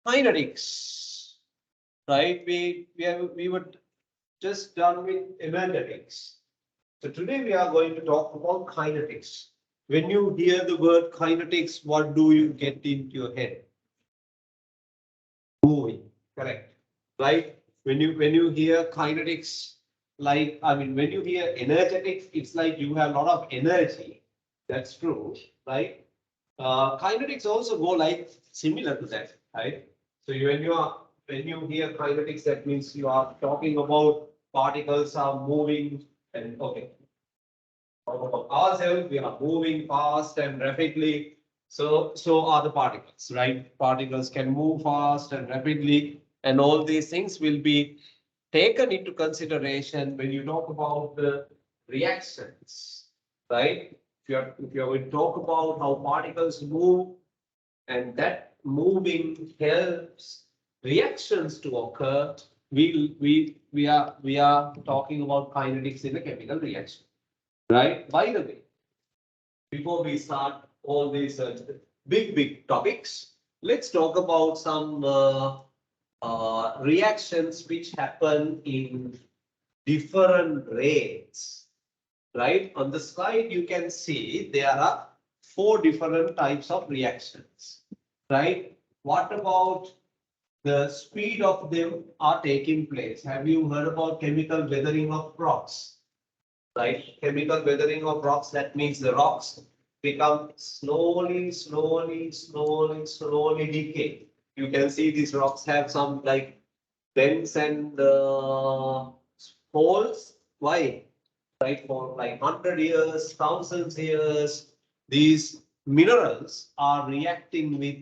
Kinetics, right? We were just done with energetics. So today we are going to talk about kinetics. When you hear the word kinetics, what do you get into your head? Moving, correct, right? When you hear kinetics, when you hear energetics, it's like you have a lot of energy. That's true, right? Kinetics also go like similar to that, right? So when you hear kinetics, that means you are talking about particles are moving and okay. Ourselves, we are moving fast and rapidly. So are the particles, right? Particles can move fast and rapidly, and all these things will be taken into consideration when you talk about the reactions, right? If you're going to talk about how particles move, and that moving helps reactions to occur, we are talking about kinetics in a chemical reaction, right? By the way, before we start all these big topics, let's talk about some reactions which happen in different rates, right? On the slide, you can see there are 4 different types of reactions, right? What about the speed of them are taking place? Have you heard about chemical weathering of rocks? Right? Chemical weathering of rocks, that means the rocks become slowly decay. You can see these rocks have some like dents and holes. Why? Right? For like 100 years, thousands years, these minerals are reacting with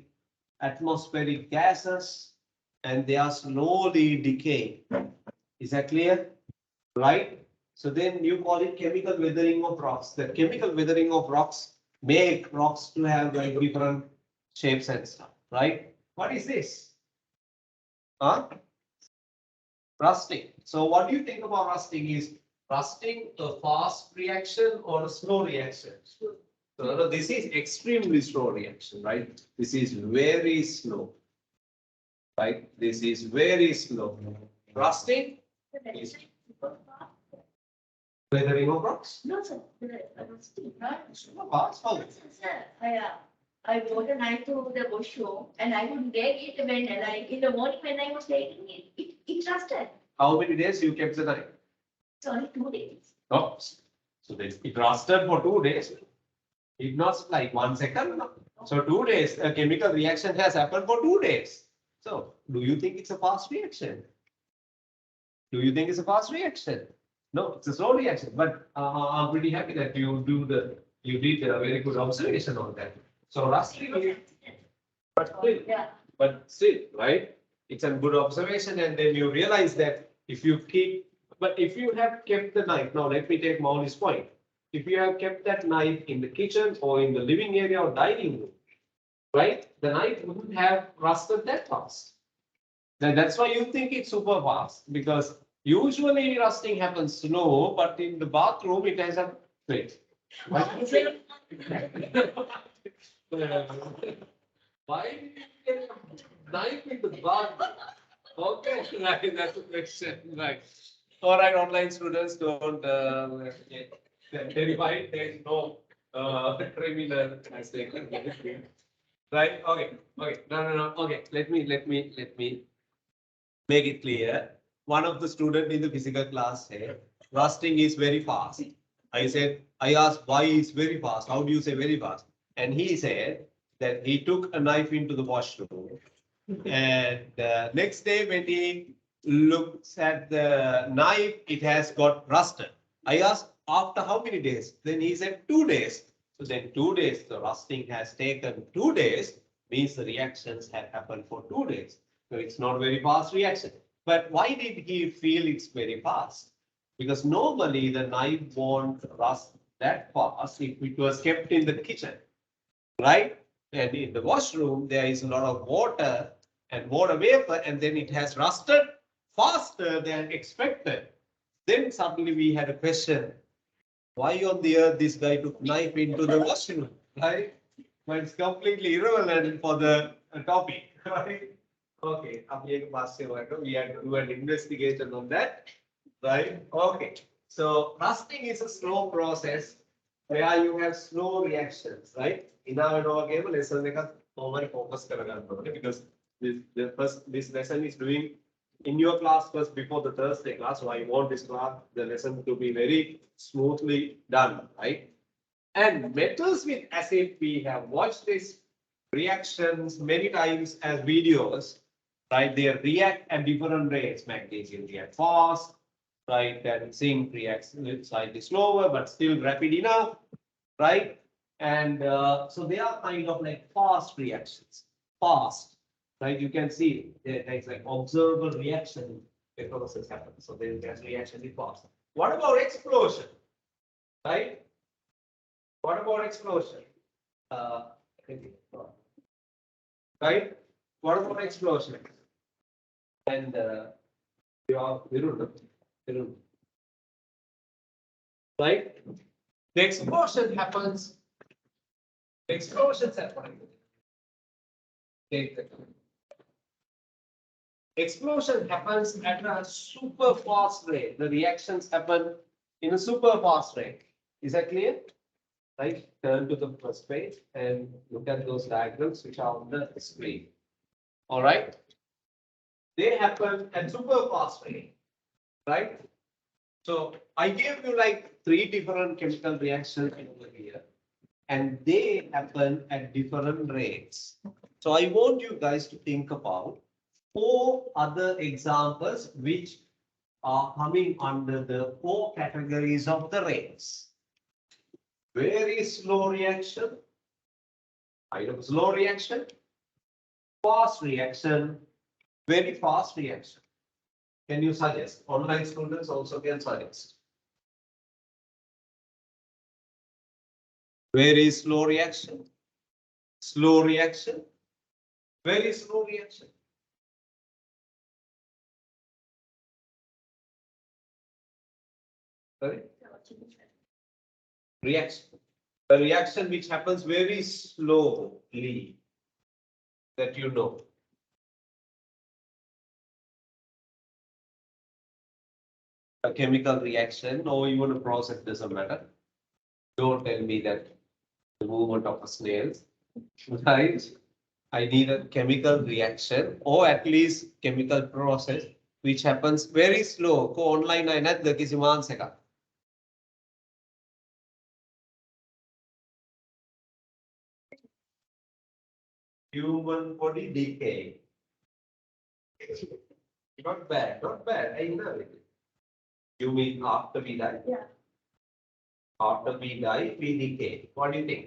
atmospheric gases and they are slowly decaying. Is that clear? Right? So then you call it chemical weathering of rocks. The chemical weathering of rocks make rocks to have like different shapes and stuff, right? What is this? Huh? Rusting. So what do you think about rusting? Is rusting a fast reaction or a slow reaction? So this is extremely slow reaction, right? This is very slow, right? This is very slow. Rusting is weathering of rocks. No, sir. Rusty. Fast. How? Sir, I brought a knife to the washroom and I couldn't get it when in the morning when I was taking it, it rusted. How many days you kept the knife? It's only 2 days. Oh, so then it rusted for 2 days. It not like 1 second. So 2 days, a chemical reaction has happened for 2 days. So do you think it's a fast reaction? Do you think it's a fast reaction? No, it's a slow reaction. But I'm pretty happy that you did a very good observation on that. So rusting, Yeah. but still, right? It's a good observation, and then you realize that if you have kept the knife, now let me take Mauli's point. If you have kept that knife in the kitchen or in the living area or dining room, right? The knife wouldn't have rusted that fast. Then that's why you think it's super fast, because usually rusting happens slow, but in the bathroom it has a wait. Why do you say? Why did you get a knife in the bathroom? Okay, right, that's a question, right. All right, online students, don't get terrified. There is no criminal as they can get it. Right? Okay, okay, no. Okay, let me make it clear. One of the student in the physical class said, rusting is very fast. I asked why it's very fast. How do you say very fast? And he said that he took a knife into the washroom. And next day when he looks at the knife, it has got rusted. I asked after how many days? Then he said 2 days. So then 2 days, the rusting has taken 2 days, means the reactions have happened for 2 days. So it's not very fast reaction. But why did he feel it's very fast? Because normally the knife won't rust that fast if it was kept in the kitchen, right? And in the washroom, there is a lot of water and water vapor, and then it has rusted faster than expected. Then suddenly we had a question, why on the earth this guy took knife into the washroom, right? But it's completely irrelevant for the topic, right? Okay, we had to do an investigation on that, right? Okay, so rusting is a slow process where you have slow reactions, right? In our game lesson, over focus because this lesson is doing in your class first before the Thursday class. So I want this class, the lesson to be very smoothly done, right? And metals with acid, we have watched these reactions many times as videos, right? They react at different rates. Magnesium react fast, right? And zinc reacts slightly slower, but still rapid enough, right? And so they are kind of like fast reactions, fast, right? You can see there's like observable reaction the process happens. So there's reaction is fast. What about explosion, right? What about explosion? Uh, right? What about explosion? And your Virun, right? The explosion happens. The explosions happen. Explosion happens at a super fast rate. The reactions happen in a super fast rate. Is that clear? Right? Turn to the first page and look at those diagrams which are on the screen. All right. They happen at super fast rate, right? So I gave you like 3 different chemical reactions over here, and they happen at different rates. So I want you guys to think about 4 other examples which are coming under the 4 categories of the rates. Very slow reaction, kind of slow reaction, fast reaction, very fast reaction. Can you suggest? Online students also can suggest. Very slow reaction, very slow reaction. Sorry? Reaction. A reaction which happens very slowly, that you know. A chemical reaction or even a process doesn't matter. Don't tell me that the movement of a snail, right? I need a chemical reaction or at least chemical process which happens very slow. Ko online ay නැද්ද කිසිම answer එකක්. Human body decay. Not bad, not bad. I know it. You mean after we die? Yeah. After we die, we decay. What do you think?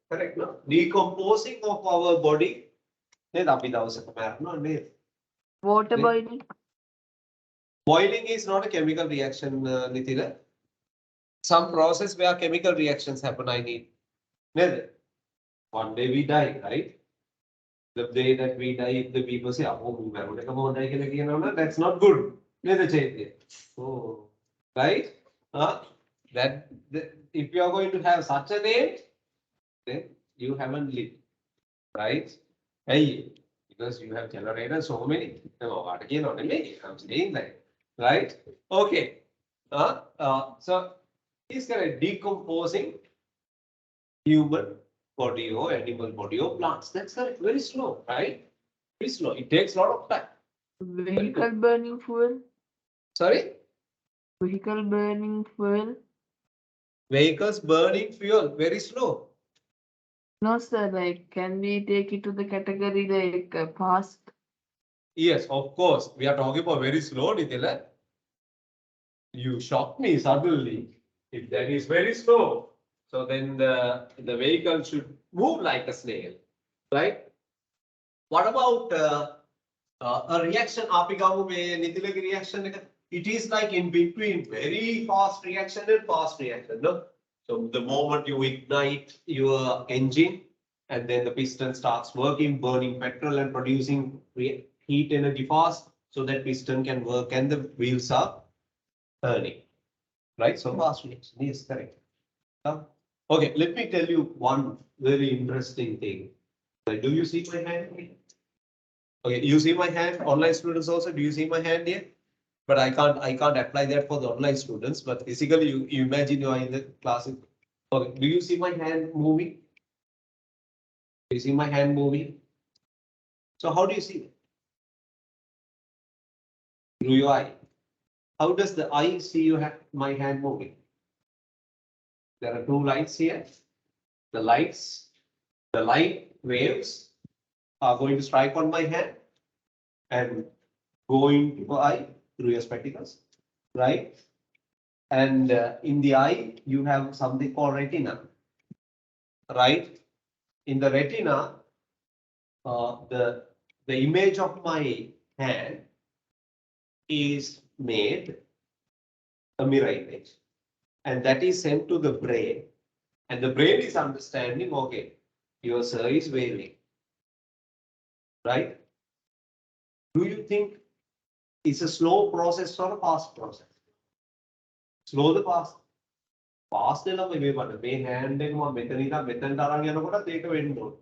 Correct, no? Decomposing of our body. Water boiling. Boiling is not a chemical reaction, Nitila. Some process where chemical reactions happen, I need. One day we die, right? The day that we die, if the people say, oh, that's not good. Oh, right? That if you are going to have such a name, then you haven't lived, right? Hey, because you have generated so many. I'm saying that, right? Okay. So he's correct. Decomposing human body or animal body or plants. That's correct. Very slow, right? Very slow. It takes a lot of time. Vehicle burning fuel. Sorry? Vehicle burning fuel. Vehicles burning fuel. Very slow. No, sir. Like, can we take it to the category like fast? Yes, of course. We are talking about very slow, Nitila. You shocked me suddenly. If that is very slow, so then the vehicle should move like a snail, right? What about a reaction? Nitila reaction. It is like in between very fast reaction and fast reaction. No? So the moment you ignite your engine and then the piston starts working, burning petrol and producing heat energy fast, so that piston can work and the wheels are turning. Right? So fast reaction is correct. Okay, let me tell you one very interesting thing. Do you see my hand? Okay, you see my hand, online students also, do you see my hand here? But I can't apply that for the online students, but physically you imagine you are in the class. Okay, do you see my hand moving? Do you see my hand moving? So how do you see it? Through your eye. How does the eye see my hand moving? There are two lights here. The light waves are going to strike on my hand and going to the eye through your spectacles, right? And in the eye, you have something called retina, right? In the retina, the image of my hand is made a mirror image, and that is sent to the brain, and the brain is understanding, okay, your sir is waving, right? Do you think it's a slow process or a fast process? Slow the fast. Fast ellama මේ වඩ මේ hand එක මම මෙතන ඉඳන් මෙතනට අරන් යනකොටත් ඒක වෙන්න ඕන.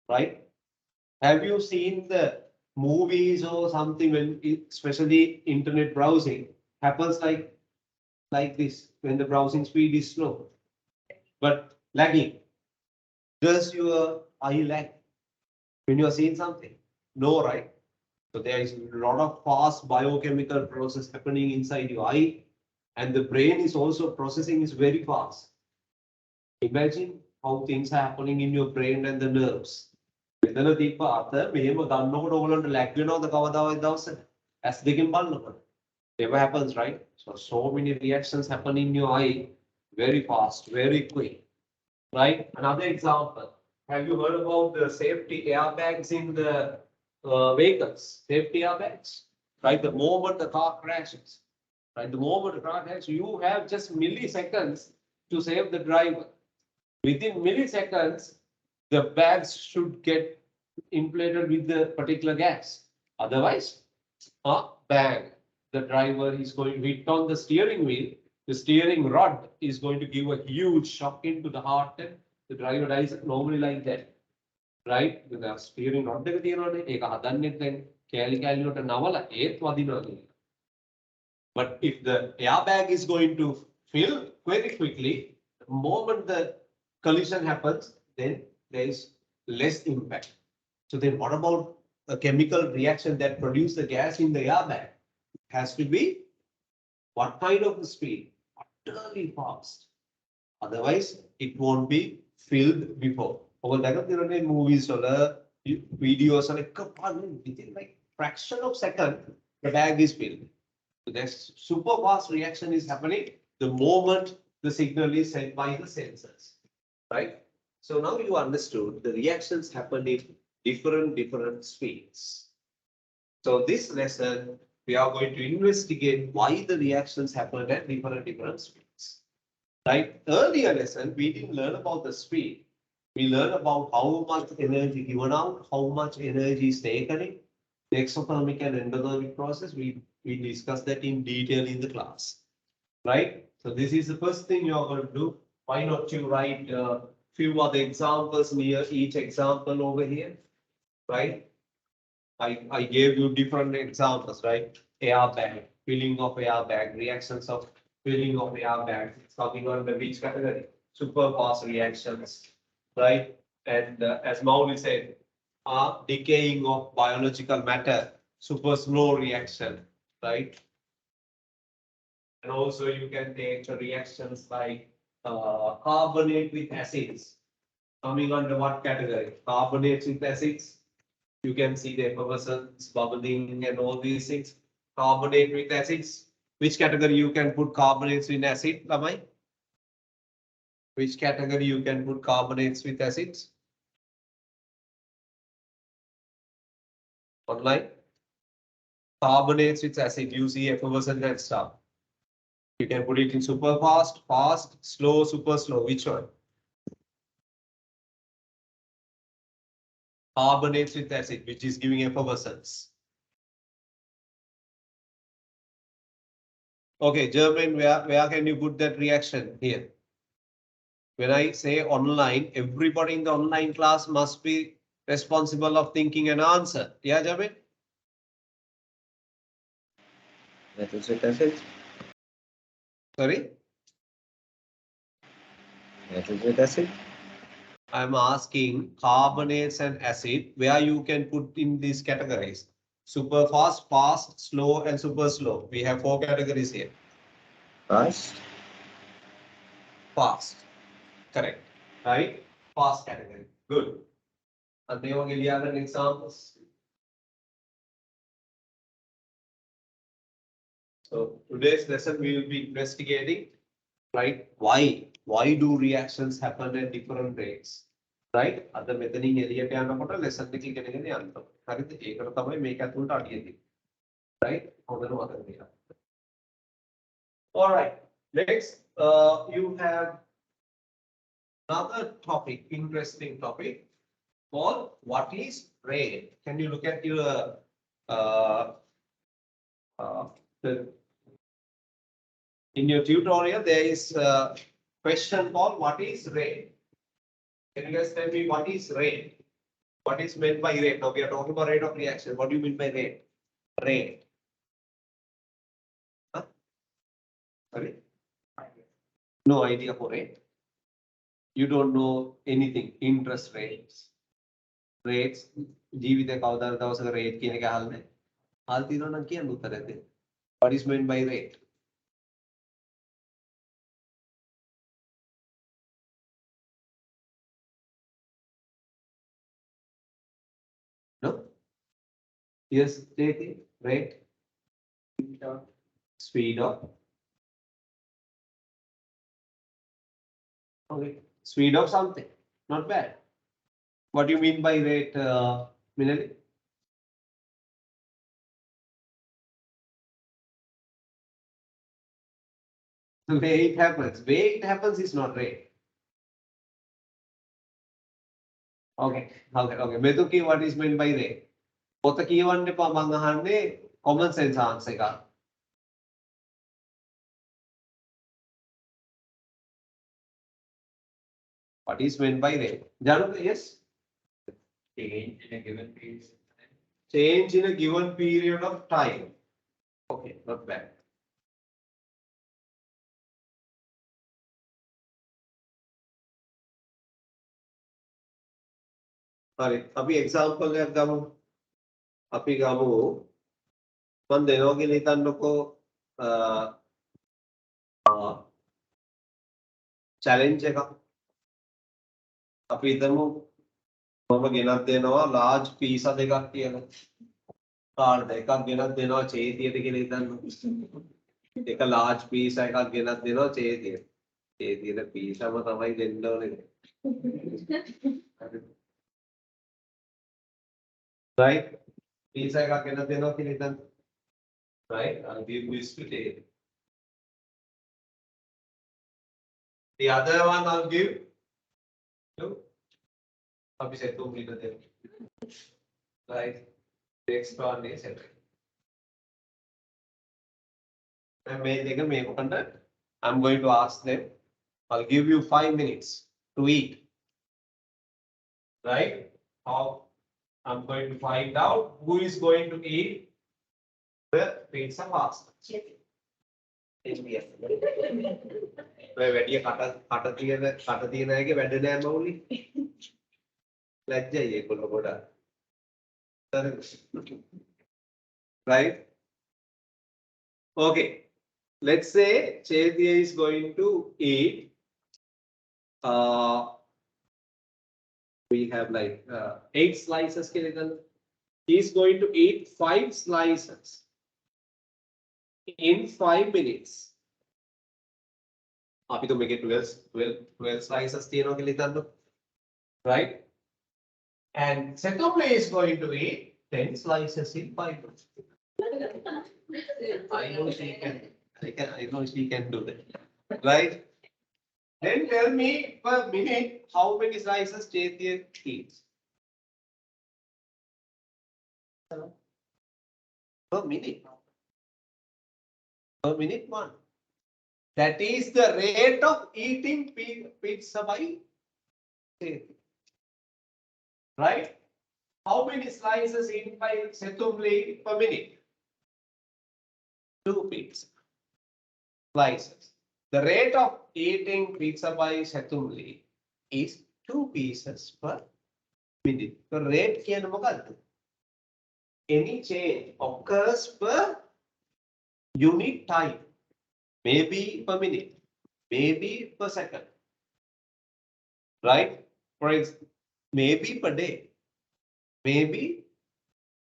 Right? Have you seen the movies or something when especially internet browsing happens like this when the browsing speed is slow but lagging? Does your eye lag when you are seeing something? No, right? So there is a lot of fast biochemical process happening inside your eye, and the brain is also processing is very fast. Imagine how things are happening in your brain and the nerves. මෙතන තිබ්බ අත මෙහෙම ගන්නකොට ඕගලන්ට lag වෙනවද කවදාවත් දවසක? ඇස් දෙකෙන් බලනකොට. Never happens, right? So many reactions happen in your eye very fast, very quick. Right? Another example. Have you heard about the safety airbags in the vehicles? Safety airbags. Right? The moment the car crashes, right? The moment the car crashes, you have just milliseconds to save the driver. Within milliseconds, the bags should get inflated with the particular gas. Otherwise, bang, the driver is going to hit on the steering wheel. The steering rod is going to give a huge shock into the heart, and the driver dies normally like that. Right? The steering rod එක තියෙනවනේ. ඒක හදන්නෙත් දැන් කෑලි කෑලි වලට නවලා ඒත් වදිනවා. But if the airbag is going to fill very quickly, the moment the collision happens, then there is less impact. So then what about a chemical reaction that produces the gas in the airbag? It has to be what kind of speed? Utterly fast. Otherwise, it won't be filled before. Over the movies or videos within like fraction of second, the bag is filled. So there's super fast reaction is happening the moment the signal is sent by the sensors, right? So now you understood the reactions happen in different speeds. So this lesson, we are going to investigate why the reactions happen at different speeds. Right? Earlier lesson, we didn't learn about the speed. We learned about how much energy given out, how much energy is taken in, the exothermic and endothermic process. We discussed that in detail in the class. Right? So this is the first thing you are going to do. Why not you write few other examples near each example over here, right? I gave you different examples, right? Airbag, filling of airbag, reactions of filling of airbag. It's coming under which category? Super fast reactions, right? And as Mauli said, decaying of biological matter, super slow reaction, right? And also you can take reactions like carbonate with acids. Coming under what category? Carbonates with acids. You can see the effervescence, bubbling, and all these things. Carbonate with acids. Which category you can put carbonates with acid, Lamai? Which category you can put carbonates with acids? Online? Carbonates with acid, you see effervescent and stuff. You can put it in super fast, fast, slow, super slow. Which one? Carbonates with acid, which is giving effervescence. Okay, German, where can you put that reaction here? When I say online, everybody in the online class must be responsible of thinking an answer. Yeah, Jamil? Nitric acid. Sorry? Nitric acid. I'm asking carbonates and acid, where you can put in these categories. Super fast, fast, slow, and super slow. We have 4 categories here. Fast. Fast. Correct. Right? Fast category. Good. And they will give you other examples. So today's lesson we will be investigating, right? Why do reactions happen at different rates? Right? අද මෙතනින් එළියට යනකොට lesson එක ඉගෙනගෙන යන්න. හරිද? ඒකට තමයි මේක ඇතුළට අඩිය දෙන්නේ. Right? හොඳට මතක තියාගන්න. All right. Next, you have another topic, interesting topic called what is rate? Can you look at your uh, in your tutorial? There is a question called what is rate? Can you guys tell me what is rate? What is meant by rate? Now we are talking about rate of reaction. What do you mean by rate? Rate. Huh? Sorry? No idea for rate. You don't know anything. Interest rates. Rates. ජීවිතේ කවදාද දවසක rate කියන එක අහන්නේ. අහලා තියෙනවා නම් කියන්න උත්තරයක් දෙන්න. What is meant by rate? No? Yes, JT. Rate. Speed of. Okay. Speed of something. Not bad. What do you mean by rate, Minali? The way it happens. Way it happens is not rate. Okay. Okay. මෙතුකී what is meant by rate? පොත කියවන්න එපා මං අහන්නේ common sense answer එක. What is meant by rate? Janu, yes? Change in a given period. Change in a given period of time. Okay, not bad. හරි අපි example එකක් ගමු. අපි ගමු මම දෙනවා කියලා හිතන්නකෝ challenge එකක්. අපි හිතමු මම ගෙනත් දෙනවා large pizza දෙකක් කියලා. කාර්ඩ් එකක් ගෙනත් දෙනවා චේතියට කියලා හිතන්නකෝ. එක large pizza එකක් ගෙනත් දෙනවා චේතියට. චේතියට pizza ම තමයි දෙන්න ඕනේ. Right? Pizza එකක් ගෙනත් දෙනවා කියලා හිතන්න. Right? I'll give this to Dave. The other one I'll give to අපි සෙතු පිට දෙමු. Right? Next one is separate. And මේ දෙක මේ මොකන්ද? I'm going to ask them. I'll give you 5 minutes to eat. Right? How I'm going to find out who is going to eat the pizza pasta. ඔය වැඩි කට තියෙන අයගේ වැඩ නෑ මවුලි. ලැජ්ජයි ඒගොල්ලෝ ගොඩක්. Right? Okay. Let's say Chetia is going to eat. We have like 8 slices. He is going to eat 5 slices in 5 minutes. Happy to make it 12 slices. Right? And Setomle is going to eat 10 slices in 5 minutes. I know she can. I know she can do that. Right? Then tell me per minute how many slices Chetia eats. Per minute. Per minute one. That is the rate of eating pizza by Chetia. Right? how many slices eaten by Setumli per minute? 2 pizza slices. The rate of eating pizza by Setumli is 2 pieces per minute. The rate කියන මොකක්ද? Any change occurs per unit time. Maybe per minute, maybe per second, right? For example, maybe per day, maybe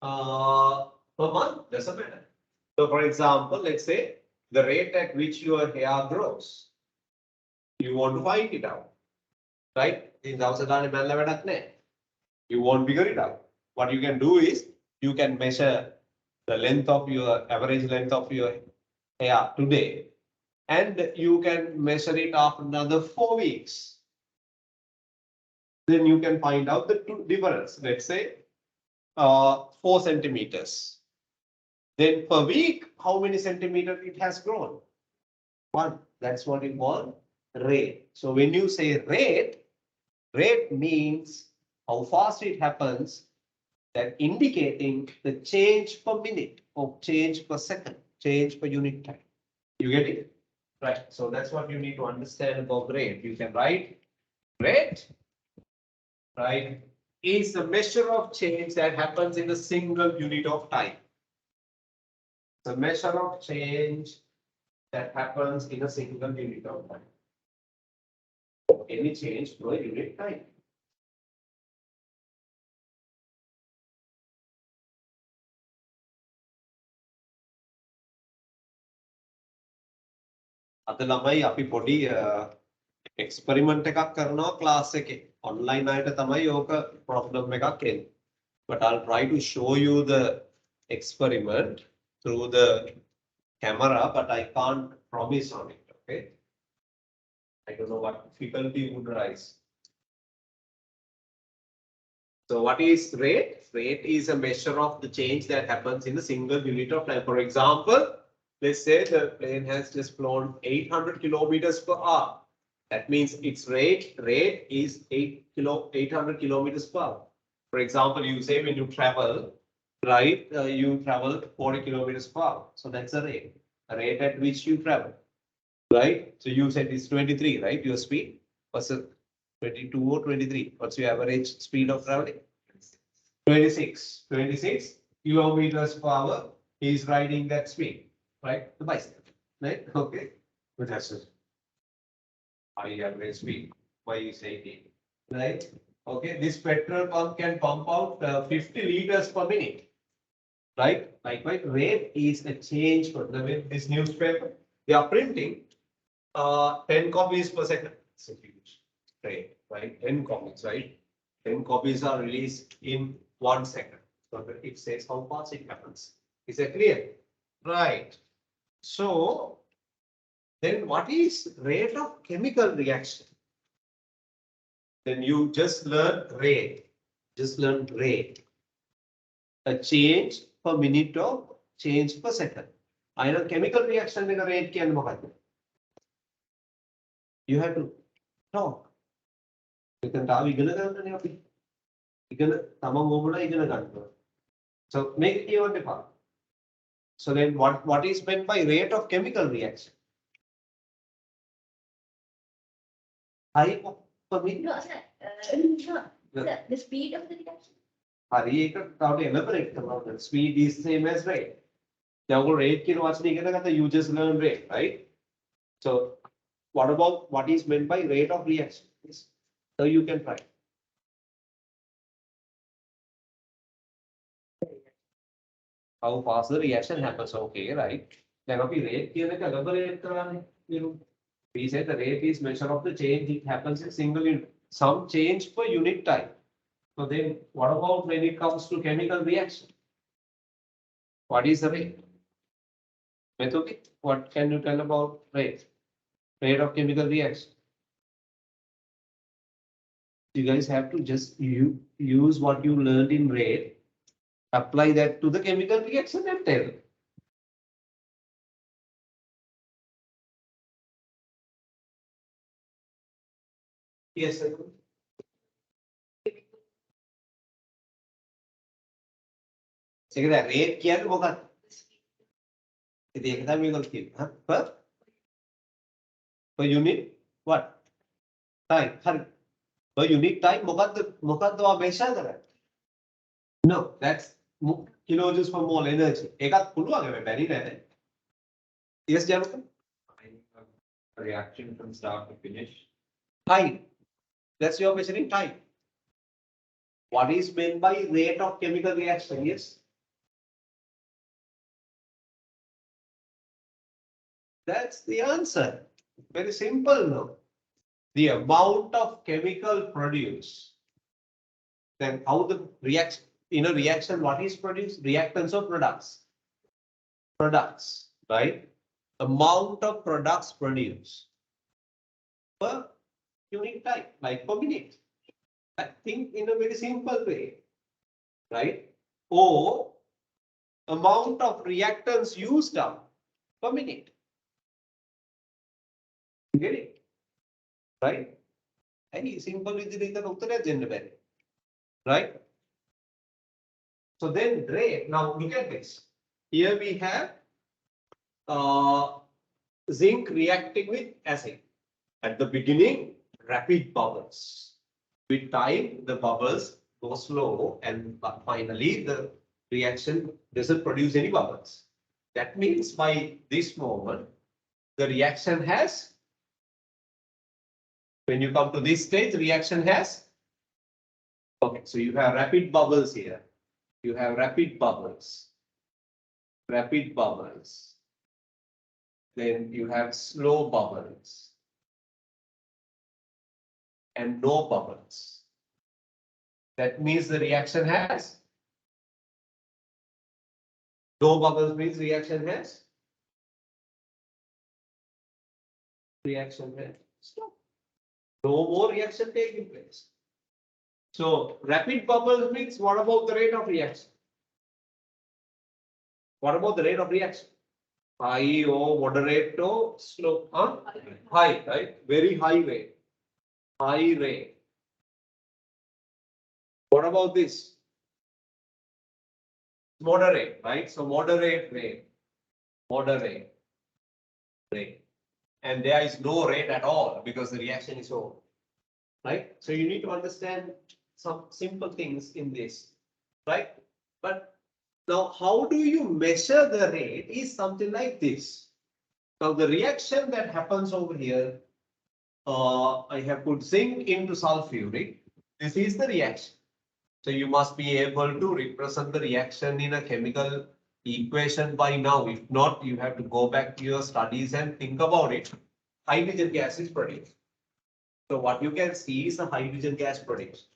per month, doesn't matter. So for example, let's say the rate at which your hair grows, you want to find it out, right? In you won't figure it out. What you can do is you can measure the length of your average length of your hair today, and you can measure it after another 4 weeks. Then you can find out the difference. Let's say 4 centimeters. Then per week, how many centimeters it has grown? 1. That's what we call rate. So when you say rate means how fast it happens, that indicating the change per minute or change per second, change per unit time. You get it? Right. So that's what you need to understand about rate. You can write rate, right, is the measure of change that happens in a single unit of time. The measure of change that happens in a single unit of time. Any change per unit time. අද ළමයි අපි පොඩි experiment එකක් කරනවා class එකේ. Online අයට තමයි ඕක ප්‍රොබ්ලම් එකක් එන්නේ. But I'll try to show you the experiment through the camera, but I can't promise on it. Okay. I don't know what difficulty would arise. So what is rate? Rate is a measure of the change that happens in a single unit of time. For example, let's say the plane has just flown 800 kilometers per hour. That means its rate is 800 kilometers per hour. For example, you say when you travel, right, you travel 40 kilometers per hour. So that's a rate at which you travel, right? So you said it's 23, right? Your speed was 22 or 23. What's your average speed of traveling? 26 kilometers per hour. He's riding that speed, right? The bicycle, right? Okay. But that's it. High average speed. Why you say it, right? Okay. This petrol pump can pump out 50 liters per minute, right? Likewise, rate is a change for this newspaper. They are printing 10 copies per second. It's a huge rate, right? 10 copies, right? 10 copies are released in 1 second. So it says how fast it happens. Is that clear? Right. So then what is rate of chemical reaction? Then you just learn rate. Just learn rate. A change per minute or change per second. I know chemical reaction in a rate can you have to talk. You can talk so make it your department. So then what is meant by rate of chemical reaction? High per minute? No, sir. No, sir. The speed of the reaction. Elaborate about that. Speed is same as rate. Rate you just learn rate, right? So what about what is meant by rate of reaction? So you can try. How fast the reaction happens? Okay, right? Then rate we say the rate is measure of the change. It happens in single unit. Some change per unit time. So then what about when it comes to chemical reaction? What is the rate? Methuki, what can you tell about rate? Rate of chemical reaction. You guys have to just use what you learned in rate, apply that to the chemical reaction and tell. Yes, sir. ඒක දැන් rate කියන්නේ මොකක්ද? ඉතින් ඒක තමයි මේගොල්ලෝ කියන්නේ. per unit what? Time. හරි. per unit time මොකද්ද ඔයා measure කරන්නේ? No, that's kilojoules per mole energy. ඒකත් පුළුවන් හැබැයි බැරි නෑ. Yes, Jonathan? A reaction from start to finish. Time. That's your measuring time. What is meant by rate of chemical reaction? Yes. That's the answer. Very simple, no? The amount of chemical produced. Then how the reaction, in a reaction, what is produced? Reactants or products? Products, right? Amount of products produced per unit time, like per minute. I think in a very simple way, right? Or amount of reactants used up per minute. Get it? Right? Any simple with the right? So then rate, now look at this. Here we have zinc reacting with acid. At the beginning, rapid bubbles. With time, the bubbles go slow and finally the reaction doesn't produce any bubbles. That means by this moment, the reaction has, when you come to this stage, reaction has, okay, so you have rapid bubbles here. You have rapid bubbles. Then you have slow bubbles and no bubbles. That means the reaction has, no bubbles means reaction has stopped. No more reaction taking place. So rapid bubbles means what about the rate of reaction? What about the rate of reaction? High or moderate or slow? Huh? High, right? Very high rate. High rate. What about this? Moderate, right? So moderate rate. Moderate rate. And there is no rate at all because the reaction is over. Right? So you need to understand some simple things in this. Right? But now, how do you measure the rate is something like this. Now, the reaction that happens over here, I have put zinc into sulfuric. This is the reaction. So you must be able to represent the reaction in a chemical equation by now. If not, you have to go back to your studies and think about it. Hydrogen gas is produced. So what you can see is the hydrogen gas produced.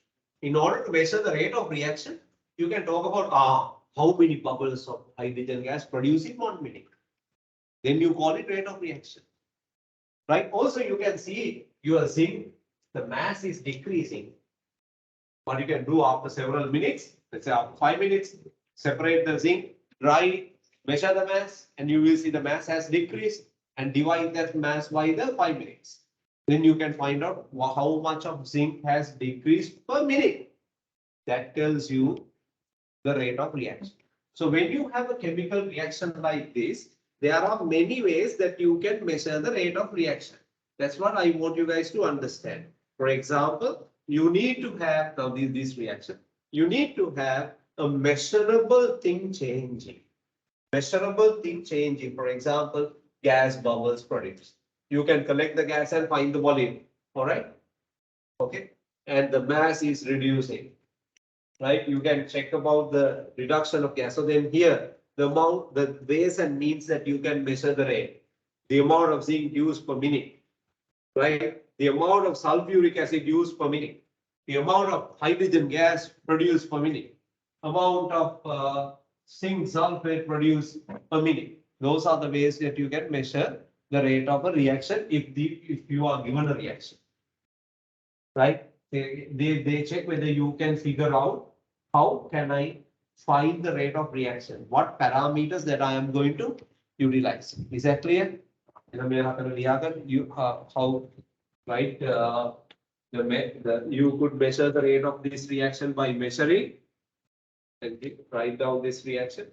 In order to measure the rate of reaction, you can talk about how many bubbles of hydrogen gas produced in 1 minute. Then you call it rate of reaction. Right? Also, you can see your zinc, the mass is decreasing. What you can do after several minutes, let's say after 5 minutes, separate the zinc, dry it, measure the mass, and you will see the mass has decreased, and divide that mass by the 5 minutes. Then you can find out how much of zinc has decreased per minute. That tells you the rate of reaction. So when you have a chemical reaction like this, there are many ways that you can measure the rate of reaction. That's what I want you guys to understand. For example, you need to have now this reaction. You need to have a measurable thing changing. Measurable thing changing. For example, gas bubbles produced. You can collect the gas and find the volume. All right. Okay. And the mass is reducing. Right. You can check about the reduction of gas. So then here, the amount, the ways and means that you can measure the rate, the amount of zinc used per minute, right? The amount of sulfuric acid used per minute, the amount of hydrogen gas produced per minute, amount of zinc sulfate produced per minute. Those are the ways that you can measure the rate of a reaction if you are given a reaction, right? They check whether you can figure out how can I find the rate of reaction, what parameters that I am going to utilize. Is that clear? You how, right? You could measure the rate of this reaction by measuring and write down this reaction.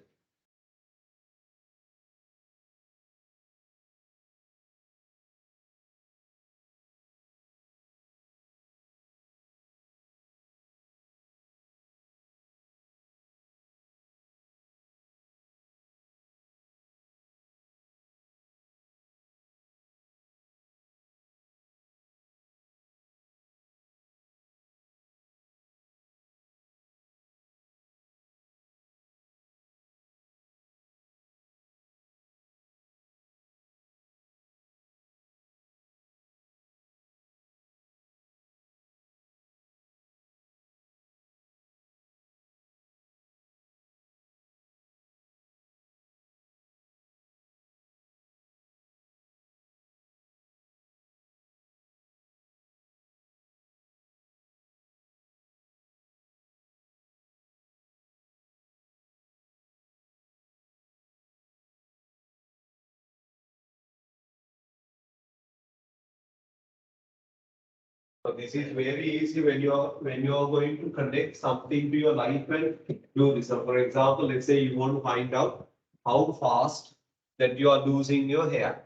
So this is very easy when you're going to connect something to your life and do this. So for example, let's say you want to find out how fast that you are losing your hair.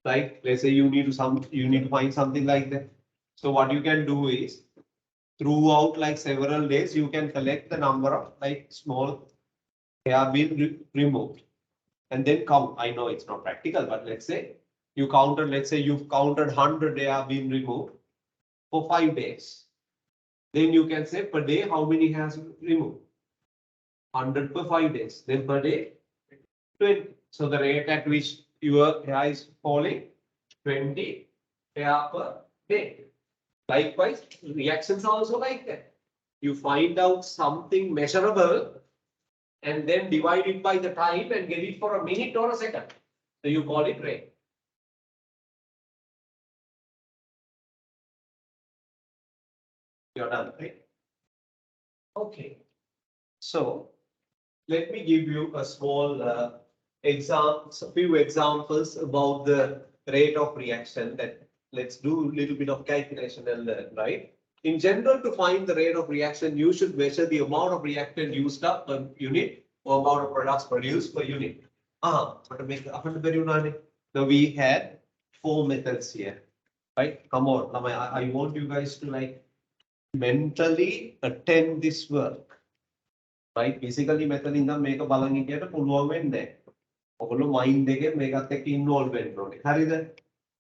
Like let's say you need to find something like that. So what you can do is throughout like several days you can collect the number of like small hair being removed and then count. I know it's not practical, but let's say let's say you've counted 100 hair being removed for 5 days. Then you can say per day how many hairs removed. 100 per 5 days. Then per day 20. So the rate at which your hair is falling 20 hair per day. Likewise, reactions are also like that. You find out something measurable and then divide it by the time and get it for a minute or a second. So you call it rate. You're done, right? Okay. So let me give you a small a few examples about the rate of reaction that let's do a little bit of calculation and learn, right? In general, to find the rate of reaction, you should measure the amount of reactant used up per unit or amount of products produced per unit. Now we had 4 methods here, right? Come on, I want you guys to like mentally attend this work. Right, basically method ඉඳන් මේක බලන් හිටියට පුළුවන් වෙන්නේ නැහැ. ඔයගොල්ලෝ mind එකෙන් මේකත් එක්ක involve වෙන්න ඕනේ. හරිද?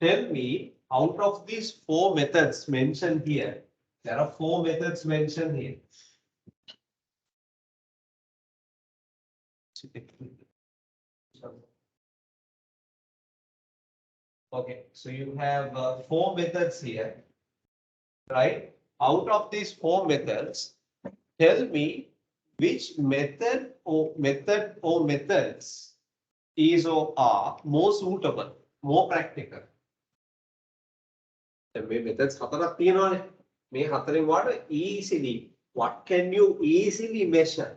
Tell me out of these 4 methods mentioned here, there are 4 methods mentioned here. Okay, so you have 4 methods here, right? Out of these 4 methods, tell me which method or methods is or are more suitable, more practical. දැන් මේ methods 4ක් තියෙනවානේ. මේ හතරෙන් වාට easily, what can you easily measure?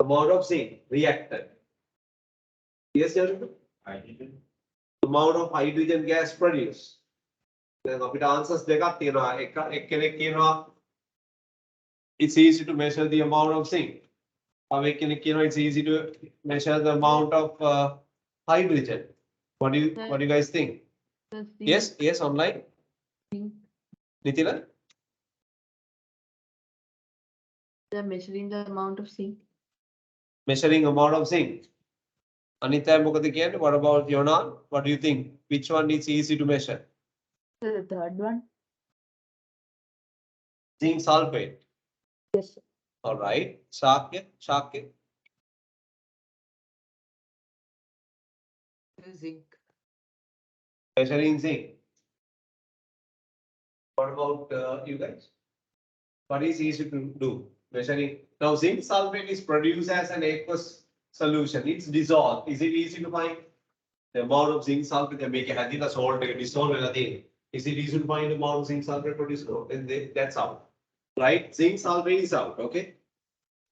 Amount of zinc reactant. Yes, gentlemen? Hydrogen. Amount of hydrogen gas produced. දැන් අපිට answers දෙකක් තියෙනවා. එක්කෙනෙක් කියනවා it's easy to measure the amount of zinc. It's easy to measure the amount of hydrogen. What do you guys think? Yes, online. Nitila? They're measuring the amount of zinc. Measuring amount of zinc. Anita මොකද කියන්නේ? What about Yonan? What do you think? Which one is easy to measure? The third one. Zinc sulfate. Yes. All right. Shakya. Zinc. Measuring zinc. What about you guys? What is easy to do? Measuring. Now zinc sulfate is produced as an aqueous solution. It's dissolved. Is it easy to find the amount of zinc sulfate that make it the salt dissolve? Is it easy to find the amount of zinc sulfate produced? No, then that's out. Right? Zinc sulfate is out. Okay.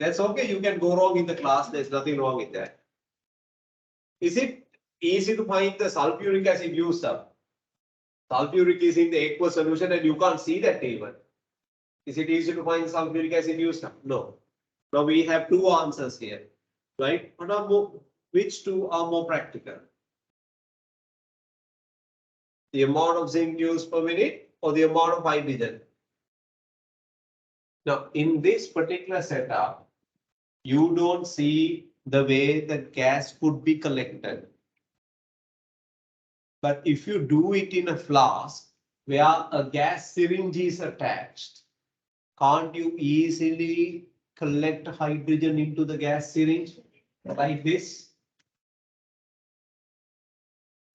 That's okay. You can go wrong in the class. There's nothing wrong with that. Is it easy to find the sulfuric acid used up? Sulfuric is in the aqueous solution and you can't see that even. Is it easy to find sulfuric acid used up? No. Now we have two answers here, right? Which two are more practical? The amount of zinc used per minute or the amount of hydrogen? Now, in this particular setup, you don't see the way that gas could be collected. But if you do it in a flask where a gas syringe is attached, can't you easily collect hydrogen into the gas syringe like this?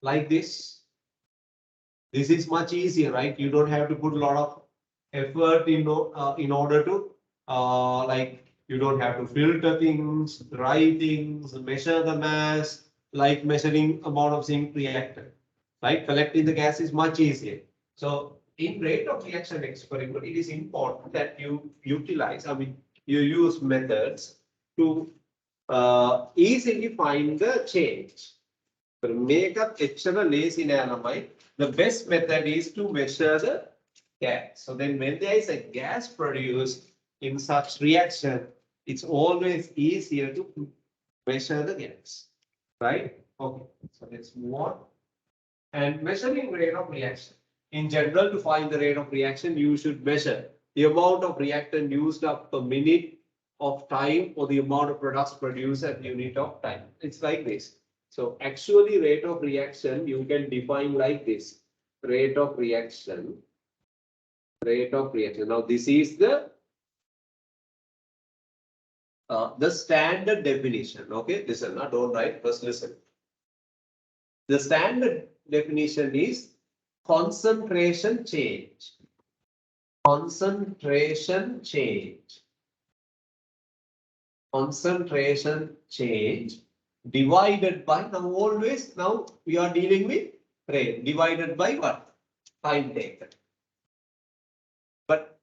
Like this? This is much easier, right? You don't have to put a lot of effort in order to like you don't have to filter things, dry things, measure the mass, like measuring amount of zinc reactor, right? Collecting the gas is much easier. So in rate of reaction experiment, it is important that you utilize, you use methods to easily find the change. Make up lazy the best method is to measure the gas. So then when there is a gas produced in such reaction, it's always easier to measure the gas, right? Okay, so let's move on. And measuring rate of reaction. In general, to find the rate of reaction, you should measure the amount of reactant used up per minute of time or the amount of products produced at unit of time. It's like this. So actually rate of reaction, you can define like this. Rate of reaction. Now this is the standard definition. Okay, listen, don't write, first listen. The standard definition is concentration change. Concentration change. Concentration change divided by, now we are dealing with rate, divided by what? Time taken. But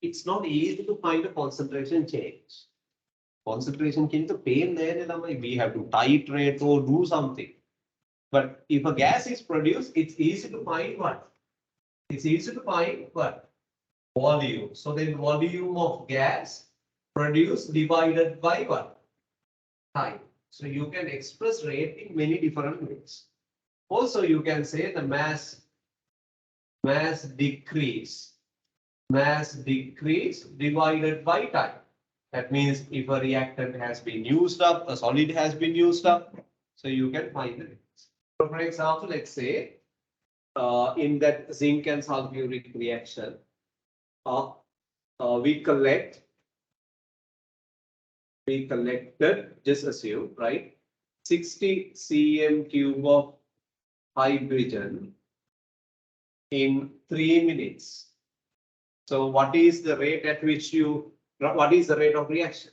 it's not easy to find a concentration change. Concentration change, the pain there, we have to titrate or do something. But if a gas is produced, it's easy to find what? It's easy to find what? Volume. So then volume of gas produced divided by what? Time. So you can express rate in many different ways. Also, you can say the mass decrease divided by time. That means if a reactant has been used up, a solid has been used up, so you can find the rates. So for example, let's say in that zinc and sulfuric reaction, we collected, just assume, right, 60 cm cube of hydrogen in 3 minutes. So what is the rate at which what is the rate of reaction?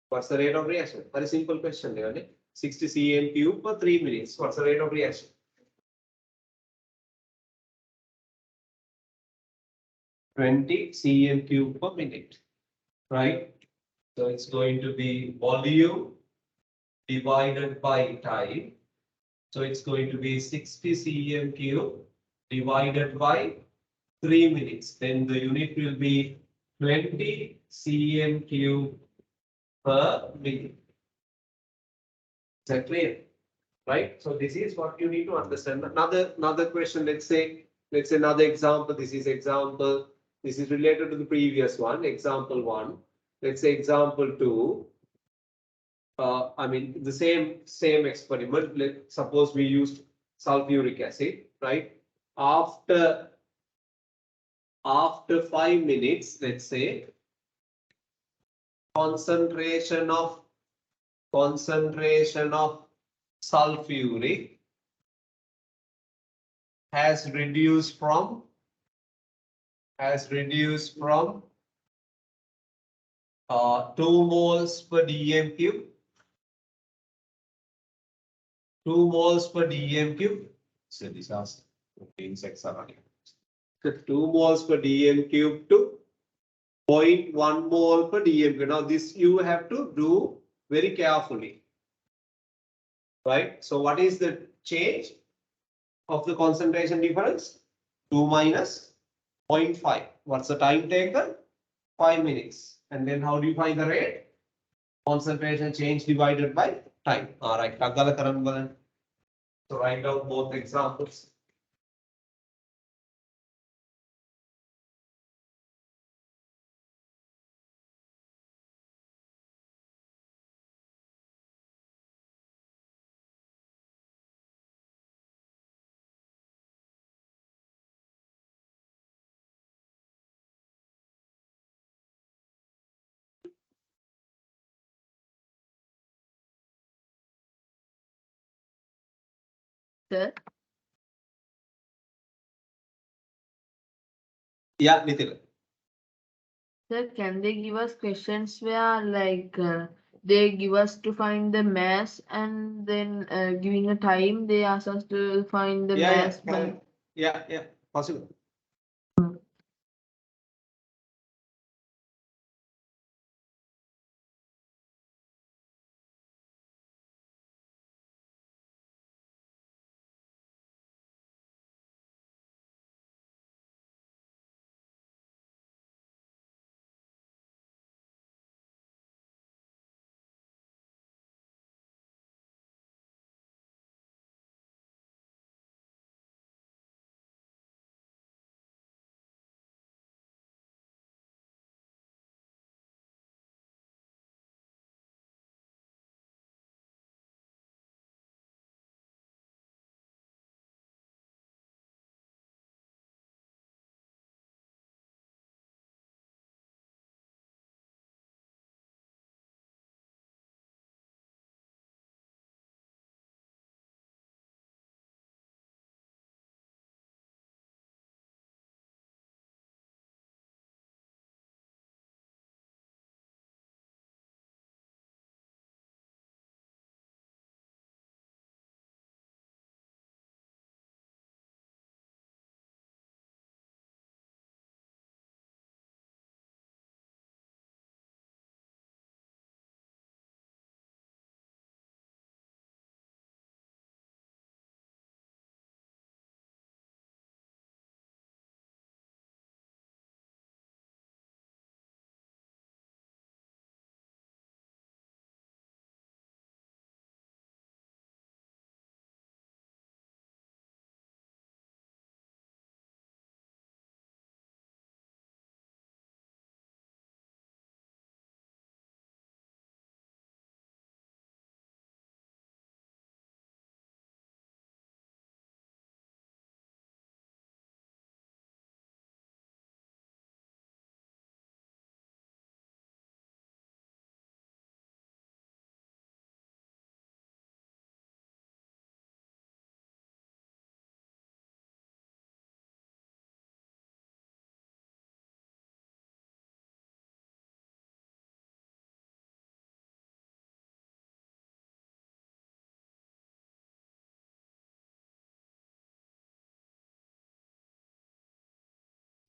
What's the rate of reaction? Very simple question, really. 60 cm cube per 3 minutes. What's the rate of reaction? 20 cm cube per minute, right? So it's going to be volume divided by time. So it's going to be 60 cm cube divided by 3 minutes. Then the unit will be 20 cm cube per minute. Is that clear? Right? So this is what you need to understand. Another question, let's say another example. This is example. This is related to the previous one, example 1. Let's say example 2. The same experiment. Suppose we used sulfuric acid, right? After 5 minutes, let's say, concentration of sulfuric has reduced from 2 moles per dm cube. 2 moles per dm cube. It's a disaster. Insects are running. So 2 moles per dm cube to 0.1 mole per dm cube. Now this you have to do very carefully. Right? So what is the change of the concentration difference? 2 minus 0.5. What's the time taken? 5 minutes. And then how do you find the rate? Concentration change divided by time. All right. So write down both examples. Sir, Yeah, Nitin. sir, can they give us questions where like they give us to find the mass and then giving a time they ask us to find the Yeah, mass by correct. Yeah, possible.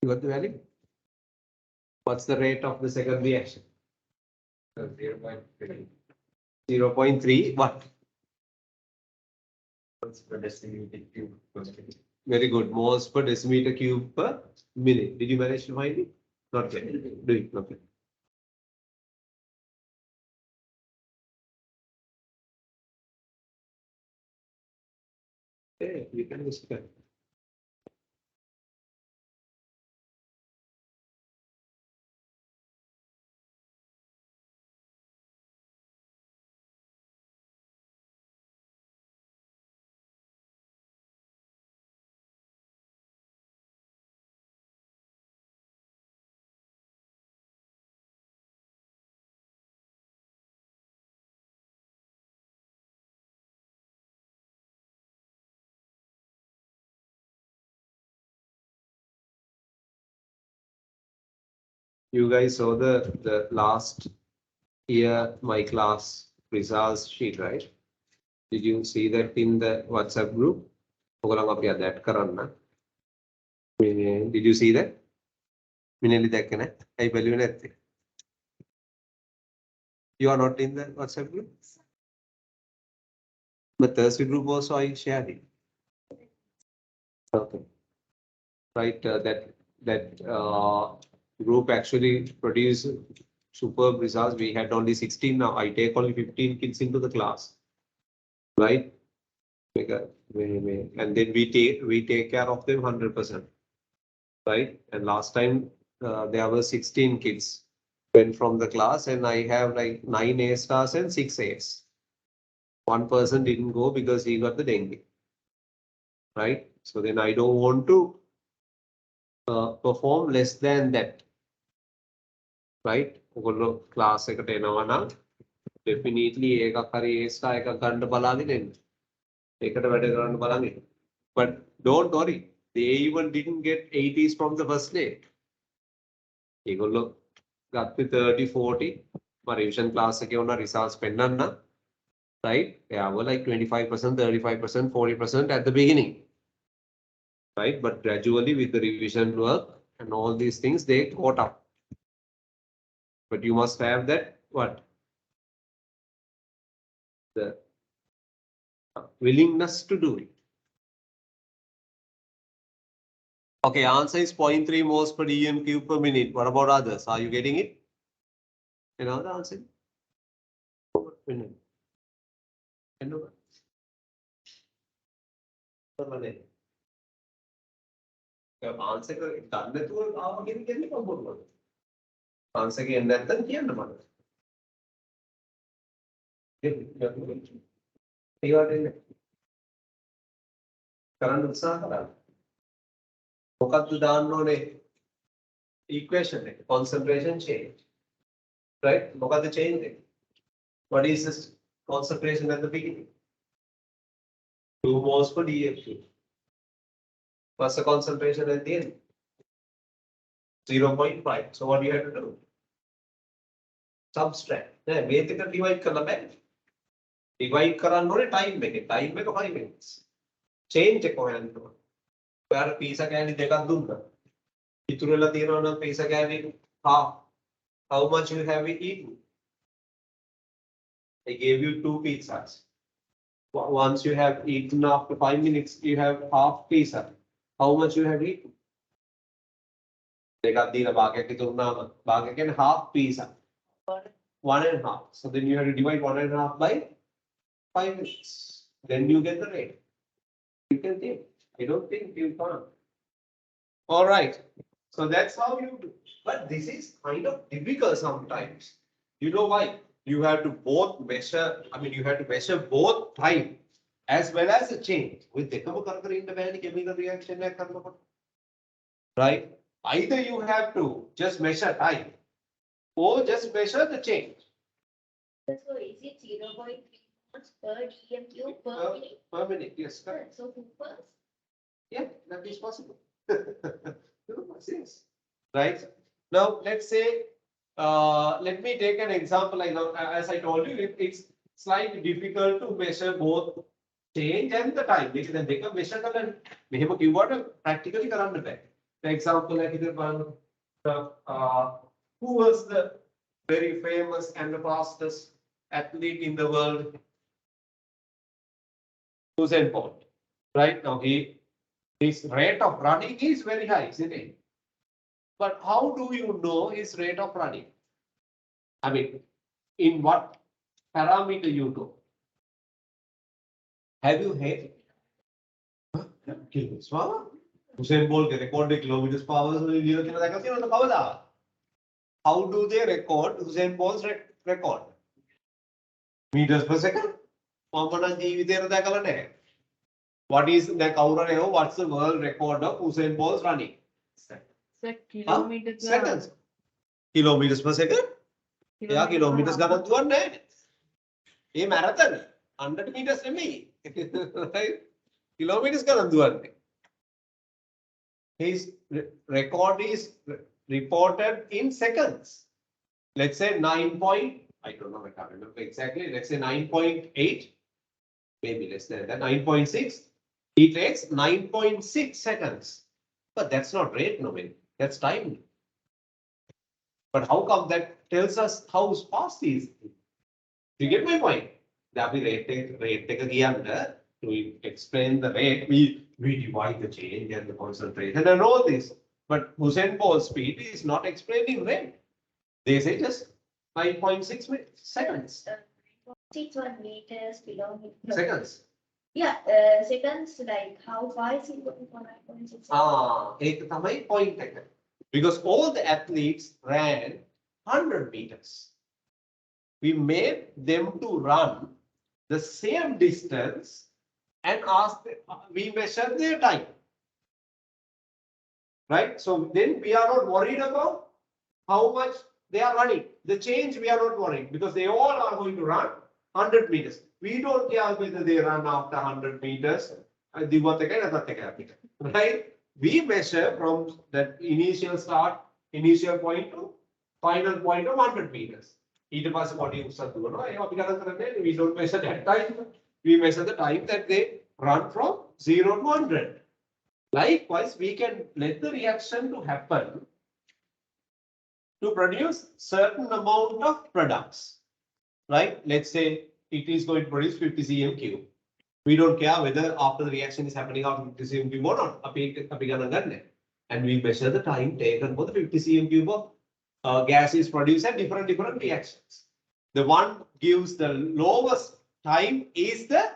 You got the value? What's the rate of the second reaction? 0.3 0.3. What? per decimeter cube per minute. Very good. Moles per decimeter cube per minute. Did you manage to find it? Not yet. Do it. Okay. Yeah, you can just You guys saw the last year my class results sheet, right? Did you see that in the WhatsApp group? ඔයගොල්ලෝ අපි අද add කරන්න. Did you see that? මිනෙලි දැක්කේ නැහැ. ඇයි බැලුවේ නැත්තේ? You are not in the WhatsApp group? But Thursday group also I shared it. Okay. Right, that that group actually produced superb results. We had only 16 now. I take only 15 kids into the class, right? And then we take care of them 100%, right? And last time there were 16 kids went from the class, and I have like 9 A stars and 6 A's. One person didn't go because he got the dengue, right? So then I don't want to perform less than that, right? ඔගොල්ලෝ class එකට එනවා නම් definitely එකක් හරි A star එකක් ගන්න බලාගෙන එන්න. ඒකට වැඩ කරන්න බලන්න. But don't worry, they even didn't get 80s from the first day. ඒගොල්ලෝ ගත්තේ 30 40 revision class එකේ වුණා results පෙන්නන්න, right? They were like 25%, 35%, 40% at the beginning, right? But gradually with the revision work and all these things, they caught up. But you must have that what? The willingness to do it. Okay, answer is 0.3 moles per dm cube per minute. What about others? Are you getting it? Another answer? Answer done that one. Answer again that then here the mother. You are in current උත්සාහ කරන්න. මොකක්ද දාන්න ඕනේ equation එක concentration change, right? මොකක්ද change එක? What is this concentration at the beginning? 2 moles per dm. What's the concentration at the end? 0.5. So what do you have to do? Subtract. Yeah, මේක divide කරලා බෑ. Divide කරන්න ඕනේ time එක. Time එක 5 minutes. Change එක හොයන්න ඕනේ. ඔයාලා පීසා කෑලි දෙකක් දුන්නා. ඉතුරු වෙලා තියෙනවා නම් පීසා කෑලි half. How much you have eaten? I gave you 2 pizzas. Once you have eaten after 5 minutes, you have half pizza. How much you have eaten? දෙකක් දීලා භාගයක් දුන්නාම භාගයක් කියන්නේ half pizza. 1.5. So then you have to divide 1.5 by 5 minutes. Then you get the rate. You can think. I don't think you can. All right. So that's how you do. But this is kind of difficult sometimes. You know why? You have to both measure. I mean, you have to measure both time as well as the change. With the chemical reaction, right? Either you have to just measure time or just measure the change. So is it 0.3 moles per dm cube per minute? Per minute, yes, correct. So who first? Yeah, that is possible. Yes. Right. Now, let's say, let me take an example. Like now, as I told you, it's slightly difficult to measure both change and the time. Because then they can measure the mehem kiwwata practically karanna bෑ. For example, like who was the very famous and the fastest athlete in the world? Usain Bolt. Right now, his rate of running is very high, isn't it? But how do you know his rate of running? I mean, in what parameter you know? Have you heard? Kilometers per hour. Usain Bolt record kilometers per hour. How do they record Usain Bolt's record? Meters per second? What is the what's the world record of Usain Bolt's running? Kilometers. Seconds. Kilometers per second? Yeah, kilometers ගණන් දුවන්නේ නැහැ. ඒ marathon 100 meters නෙමෙයි. Right? Kilometers ගණන් දුවන්නේ. His record is reported in seconds. Let's say 9 point, I don't know, I can't remember exactly. Let's say 9.8, maybe less than that, 9.6. He takes 9.6 seconds. But that's not rate, no way. That's time. But how come that tells us how fast he is? You get my point? That we rate take again to explain the rate. We divide the change and the concentration and all this. But Hussein Bolt speed is not explained in rate. They say just 5.6 seconds. 61 meters, kilometers. Seconds. Yeah, seconds, like how far is it going for 9.6? ඒක තමයි point එක. Because all the athletes ran 100 meters. We made them to run the same distance and we measured their time. Right? So then we are not worried about how much they are running. The change we are not worried because they all are going to run 100 meters. We don't care whether they run after 100 meters. Right? We measure from that initial start, initial point to final point of 100 meters. We don't measure that time. We measure the time that they run from 0 to 100. Likewise, we can let the reaction to happen to produce certain amount of products. Right? Let's say it is going to produce 50 cm cube. We don't care whether after the reaction is happening after 50 cm cube or not. And we measure the time taken for the 50 cm cube of gas is produced at different reactions. The one gives the lowest time is the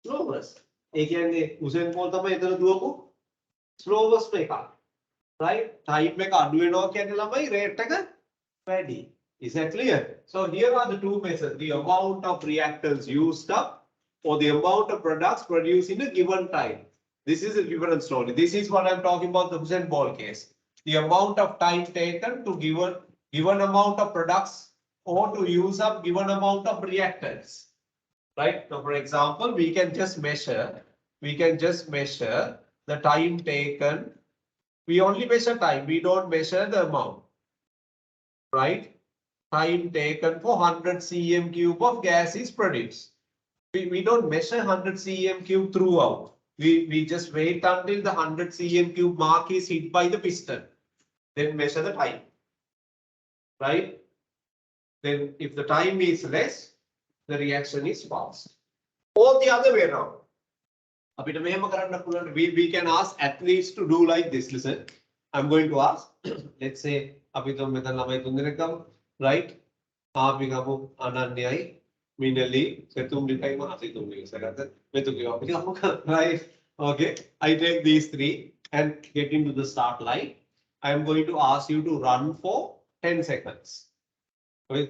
slowest. Usain Bolt තමයි එතන දුවපු slowest එක. Right? Time එක අඩු වෙනවා කියන්නේ ළමයි rate එක වැඩි. Is that clear? So here are the two methods: the amount of reactants used up or the amount of products produced in a given time. This is a different story. This is what I'm talking about the Hussein Bolt case. The amount of time taken to given amount of products or to use up given amount of reactants. Right? So for example, we can just measure the time taken. We only measure time, we don't measure the amount. Right? Time taken for 100 cm cube of gas is produced. We don't measure 100 cm cube throughout. We just wait until the 100 cm cube mark is hit by the piston. Then measure the time. Right? Then if the time is less, the reaction is fast. Or the other way around. We can ask athletes to do like this. Listen, I'm going to ask. Let's say, right? Ananyai, Minali, right? Okay, I take these three and get into the start line. I'm going to ask you to run for 10 seconds. 10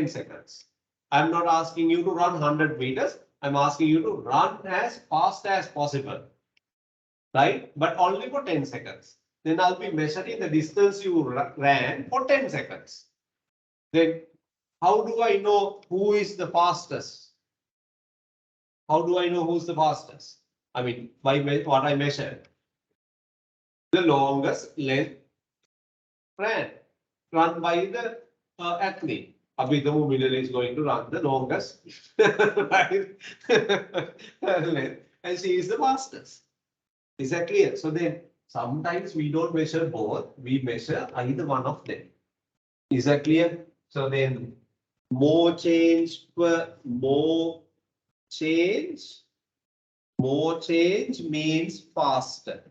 seconds. I'm not asking you to run 100 meters. I'm asking you to run as fast as possible. Right? But only for 10 seconds. Then I'll be measuring the distance you ran for 10 seconds. Then how do I know who is the fastest? How do I know who's the fastest? I mean, by what I measured. The longest length run by the athlete. Abhitamu Middle is going to run the longest right? And she is the fastest. Is that clear? So then sometimes we don't measure both, we measure either one of them. Is that clear? So then more change means faster.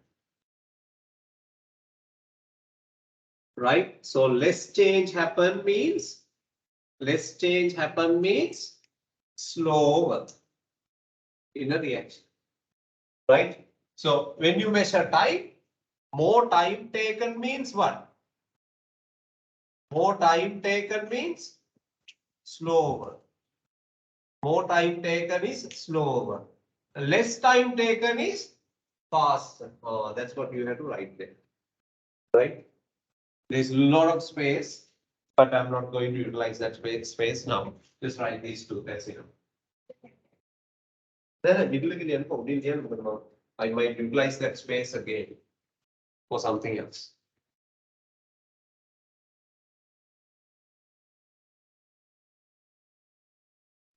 Right? So less change happen means slower in a reaction. Right? So when you measure time, more time taken means what? More time taken means slower. More time taken is slower. Less time taken is faster. Oh, that's what you have to write there. Right? There's a lot of space, but I'm not going to utilize that space now. Just write these two. That's it. Then I might utilize that space again for something else.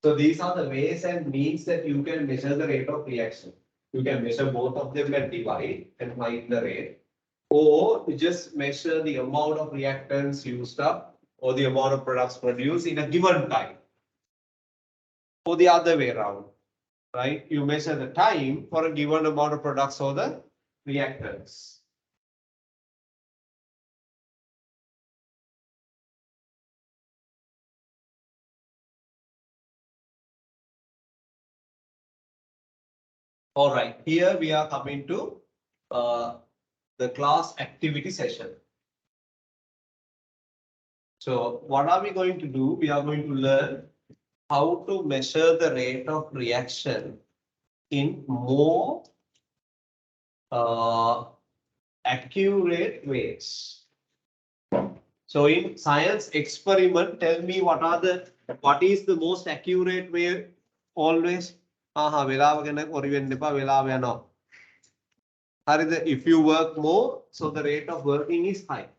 So these are the ways and means that you can measure the rate of reaction. You can measure both of them and divide and find the rate. Or you just measure the amount of reactants used up or the amount of products produced in a given time. or the other way around, right? You measure the time for a given amount of products or the reactants. All right, here we are coming to the class activity session. So what are we going to do? We are going to learn how to measure the rate of reaction in more accurate ways. So in science experiment, tell me what is the most accurate way always? වෙලාව ගැන worry වෙන්න එපා වෙලාව යනවා. හරිද? If you work more, so the rate of working is high.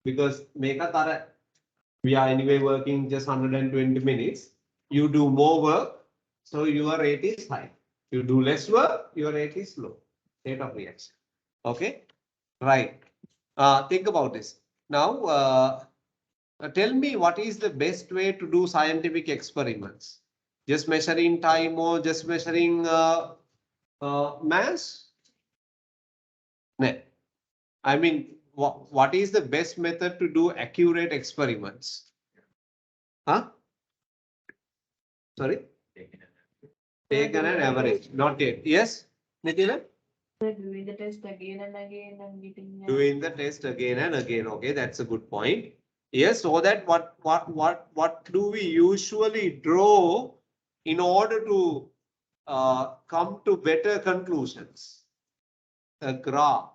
Because මේකත් අර we are anyway working just 120 minutes. You do more work, so your rate is high. You do less work, your rate is low. Rate of reaction. Okay, right. Think about this. Now, tell me what is the best way to do scientific experiments? Just measuring time or just measuring mass? No. I mean, what is the best method to do accurate experiments? Huh? Sorry? Take an average, not yet. Yes, Nitila? Doing the test again and again and getting. Doing the test again and again. Okay, that's a good point. Yes, so that what do we usually draw in order to come to better conclusions? A graph.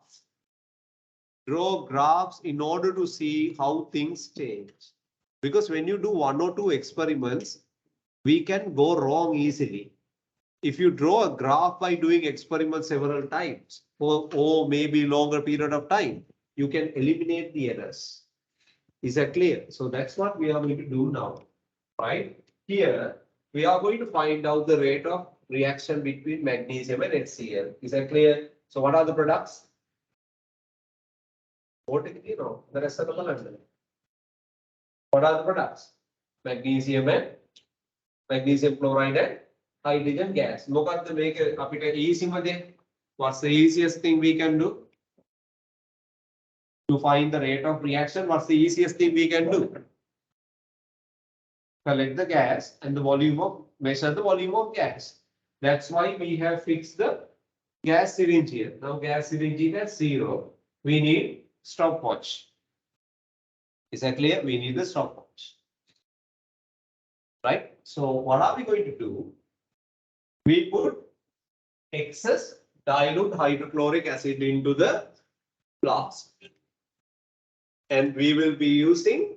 Draw graphs in order to see how things change. Because when you do 1 or 2 experiments, we can go wrong easily. If you draw a graph by doing experiments several times or maybe longer period of time, you can eliminate the errors. Is that clear? So that's what we are going to do now, right? Here, we are going to find out the rate of reaction between magnesium and HCl. Is that clear? So what are the products? What the rest of the color. What are the products? Magnesium chloride and hydrogen gas. What's the easiest thing we can do? To find the rate of reaction, what's the easiest thing we can do? Collect the gas and measure the volume of gas. That's why we have fixed the gas syringe here. Now gas syringe is at 0. We need stopwatch. Is that clear? We need the stopwatch. Right? So what are we going to do? We put excess dilute hydrochloric acid into the flask. And we will be using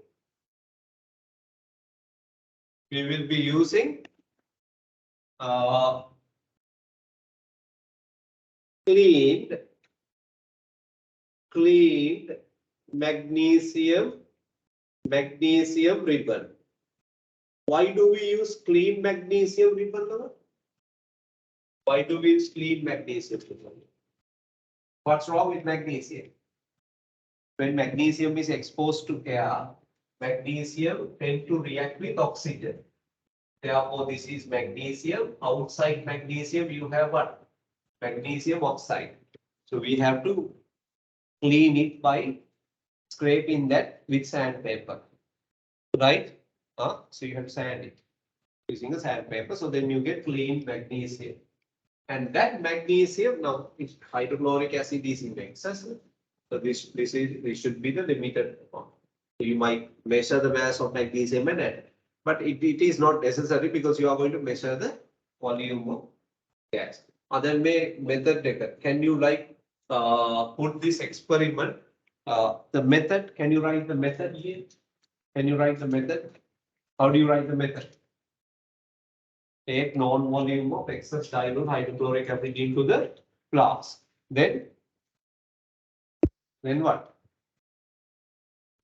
cleaned magnesium ribbon. Why do we use clean magnesium ribbon? Why do we use clean magnesium ribbon? What's wrong with magnesium? When magnesium is exposed to air, magnesium tends to react with oxygen. Therefore, this is magnesium. Outside magnesium, you have what? Magnesium oxide. So we have to clean it by scraping that with sandpaper. Right? So you have to sand it using a sandpaper. So then you get clean magnesium. And that magnesium, now it's hydrochloric acid is in excess. So this should be the limited amount. So you might measure the mass of magnesium and add, but it is not necessary because you are going to measure the volume of gas. Other method, can you put this experiment? The method, can you write the method here? Can you write the method? How do you write the method? Take known volume of excess dilute hydrochloric acid into the flask. Then what?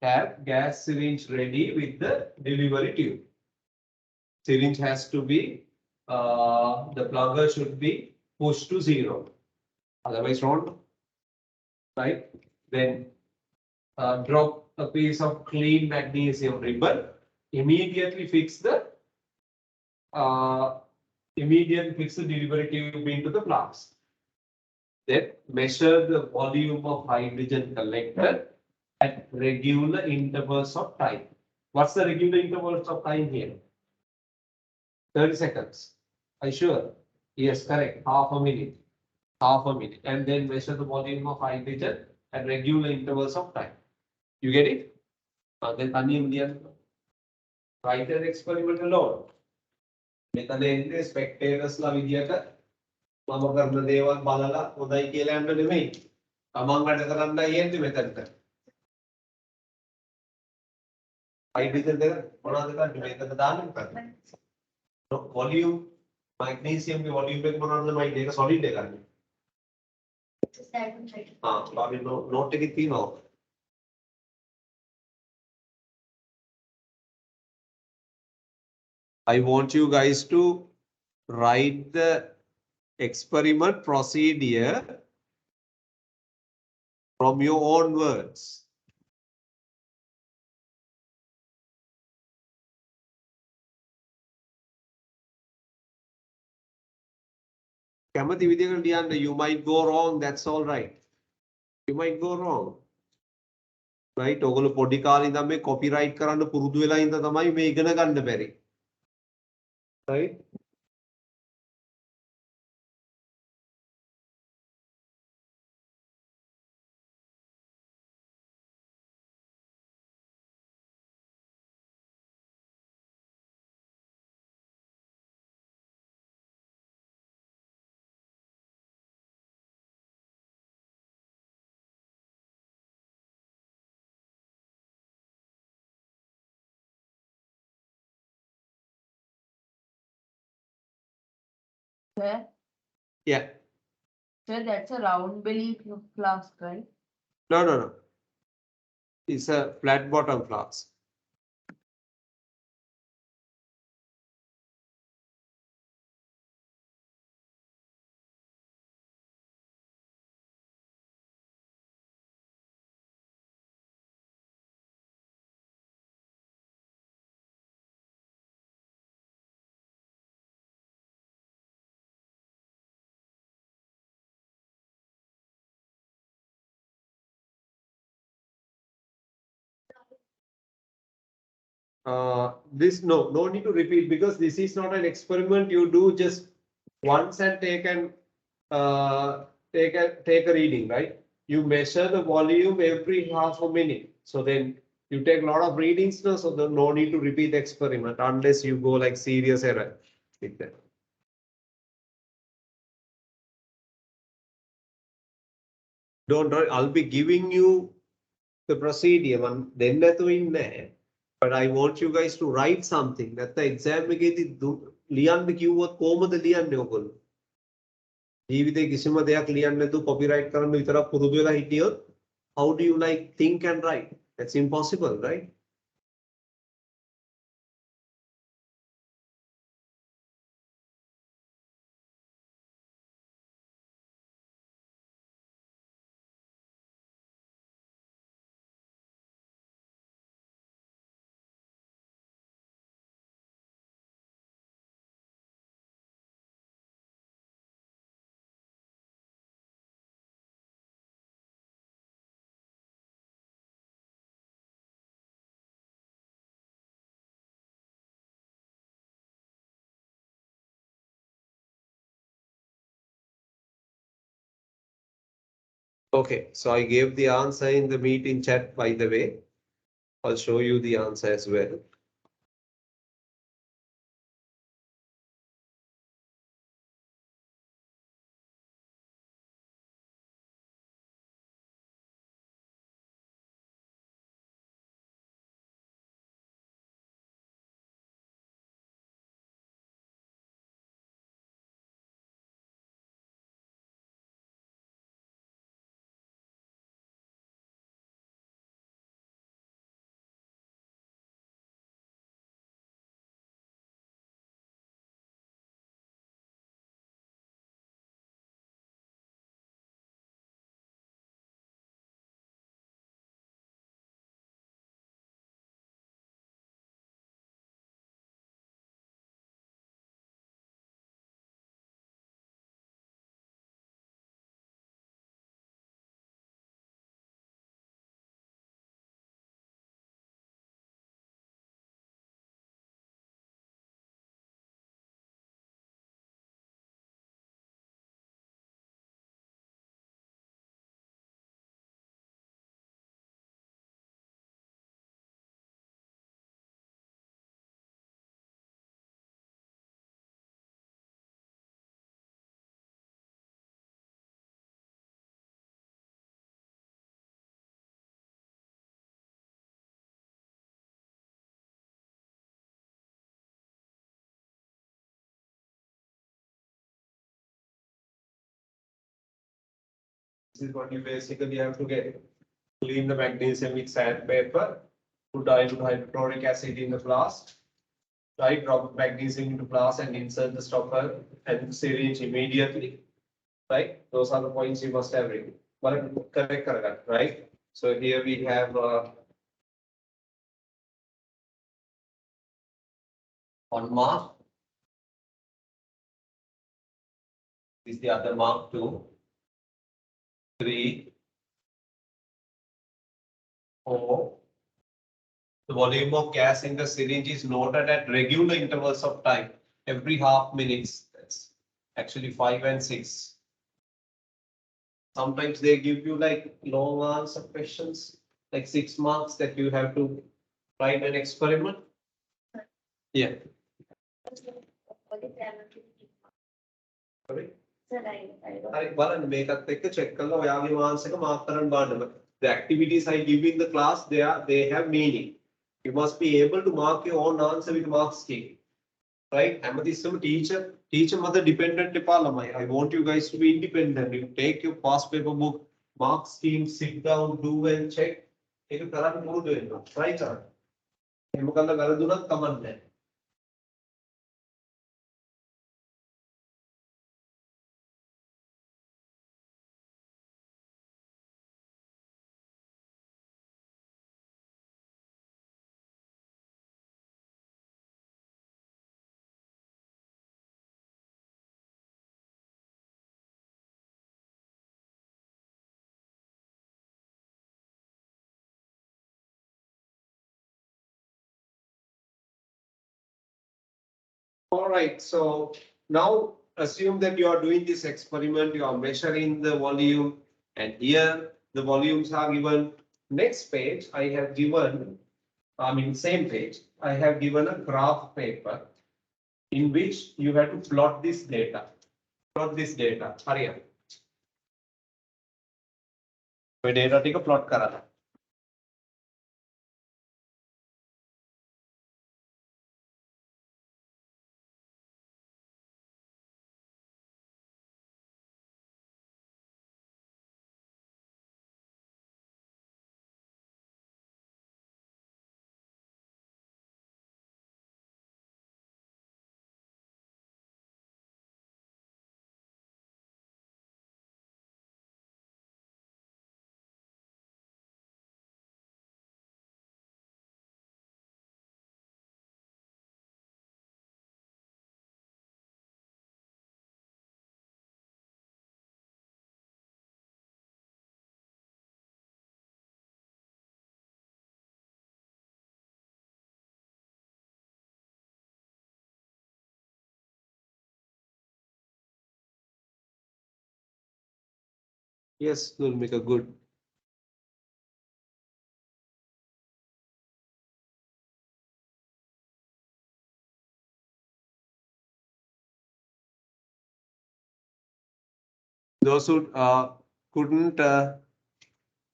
Have gas syringe ready with the delivery tube. Syringe has to be, the plugger should be pushed to 0. Otherwise wrong. Right? Then drop a piece of clean magnesium ribbon. Immediately fix the immediate fixed derivative into the flask. Then measure the volume of hydrogen collected at regular intervals of time. What's the regular intervals of time here? 30 seconds. Are you sure? Yes, correct. Half a minute. Half a minute. And then measure the volume of hydrogen at regular intervals of time. You get it? Then write an experiment alone. මෙතන එන්නේ ස්පෙක්ටේටර්ස්ලා විදියට මම කරන දේවල් බලලා හොඳයි කියලා යන්න නෙමෙයි. තමන් වැඩ කරන්නයි එන්නේ මෙතනට. හයිඩ්‍රජන් දෙක මොනවද කරන්නේ මේකට දාන්න මොකද? වොලියුම් මැග්නීසියම් ගේ වොලියුම් එක මොනවද මයි මේක සොලිඩ් එකක්. අපි නෝට් එකේ තියෙනවා. I want you guys to write the experiment procedure from your own words. කැමති විදිහකට ලියන්න. You might go wrong, that's all right. You might go wrong. Right? ඔයගොල්ලෝ පොඩි කාලේ ඉඳන් මේ copyright කරන්න පුරුදු වෙලා ඉඳන් තමයි මේ ඉගෙන ගන්න බැරි. Right? Sir, Yeah. sir, that's a round belly flask, right? No. It's a flat bottom flask. This no need to repeat because this is not an experiment. You do just once and take a reading, right? You measure the volume every half a minute. So then you take a lot of readings now, so there's no need to repeat the experiment unless you go like serious error with that. Don't worry, I'll be giving you the procedure one then in there. But I want you guys to write something that the exam එකේදී ලියන්න කිව්වොත් කොහොමද ලියන්නේ ඔයගොල්ලෝ? ජීවිතේ කිසිම දෙයක් ලියන්න නැතුව copyright කරන්න විතරක් පුරුදු වෙලා හිටියොත් how do you like think and write? That's impossible, right? Okay, so I gave the answer in the meeting chat, by the way. I'll show you the answer as well. This is what you basically have to get. Clean the magnesium with sandpaper, put dilute hydrochloric acid in the flask, right? Drop magnesium into flask and insert the stopper and syringe immediately, right? Those are the points you must have written. But correct, right? So here we have one mark. This is the other mark, 2, 3, 4. The volume of gas in the syringe is noted at regular intervals of time, every half minutes. That's actually 5 and 6. Sometimes they give you like long answer questions, like 6 marks that you have to write an experiment. Yeah. Sorry. Sir, I don't. හරි බලන්න මේකත් එක්ක check කරලා ඔයාගේ marks එක mark කරන්න බලන්න. The activities I give in the class, they have meaning. You must be able to mark your own answer with mark scheme. Right? හැමතිස්සෙම teacher mother dependent එපා ළමයි. I want you guys to be independent. You take your past paper book, mark scheme, sit down, do and check. ඒක කරන්න පුරුදු වෙන්න. Try කරන්න. එහෙම කළා වැරදුනත් කමක් නැහැ. All right, so now assume that you are doing this experiment, you are measuring the volume, and here the volumes are given. Next page, I have given, same page, I have given a graph paper in which you have to plot this data. Plot this data. Hurry up. So data take a plot karana. Yes, we'll make a good. Those who couldn't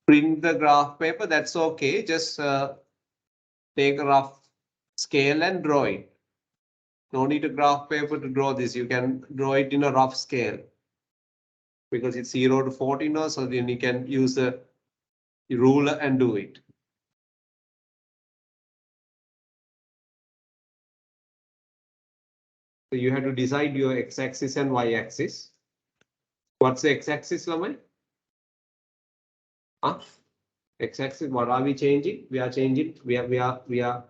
print the graph paper, that's okay. Just take a rough scale and draw it. No need a graph paper to draw this. You can draw it in a rough scale because it's 0 to 14 now, so then you can use a ruler and do it. So you have to decide your x-axis and y-axis. What's the x-axis, Lamai? Huh? X-axis, what are we changing? We are changing, we are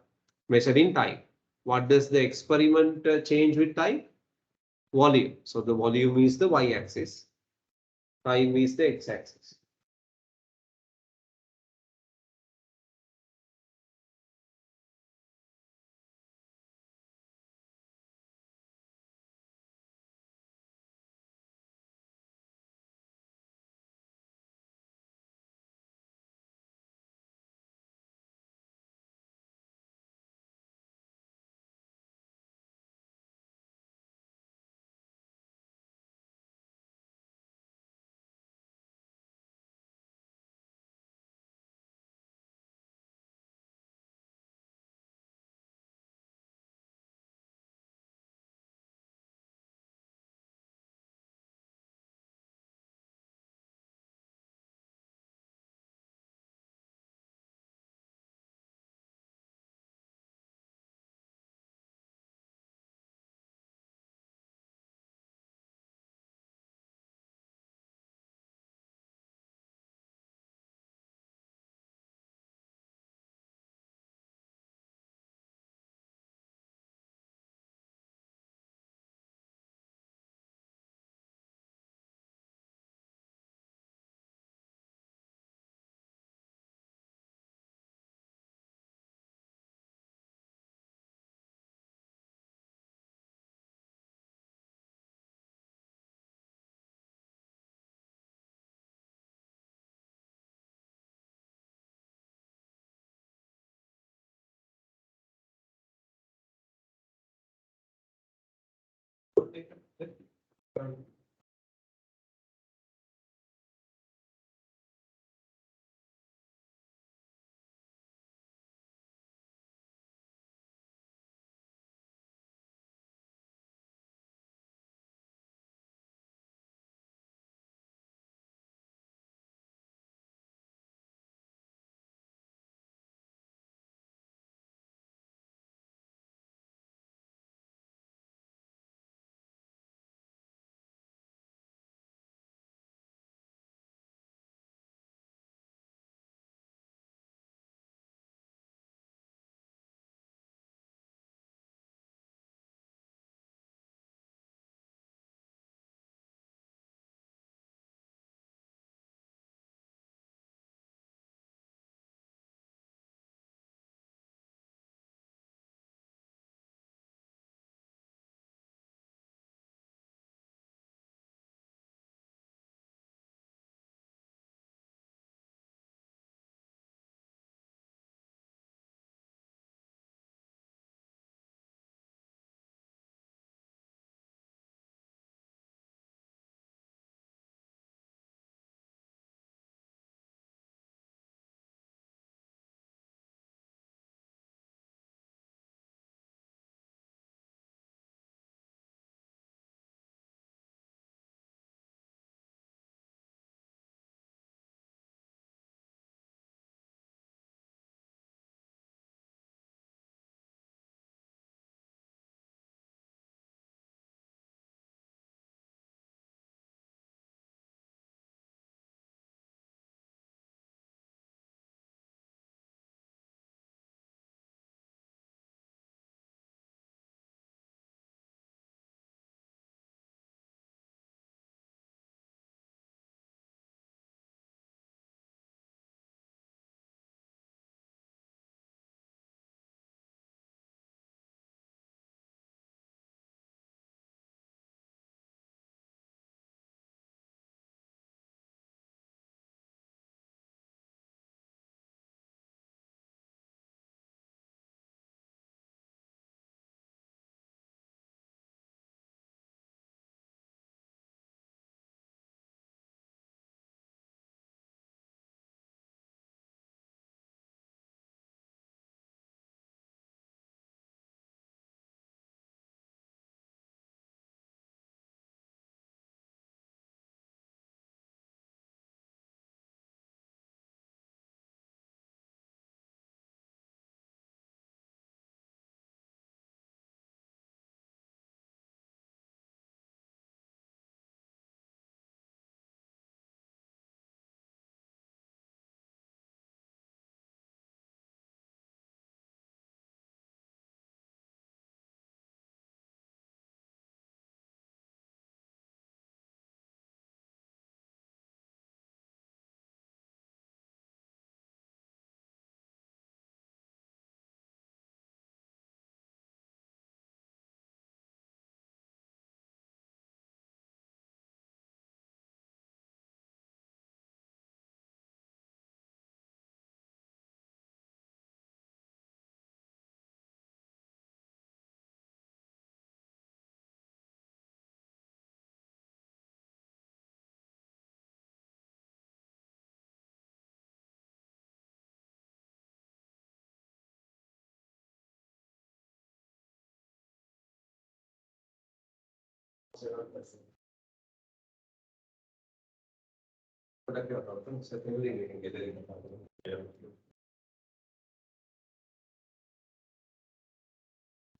measuring time. What does the experiment change with time? Volume. So the volume is the y-axis. Time is the x-axis.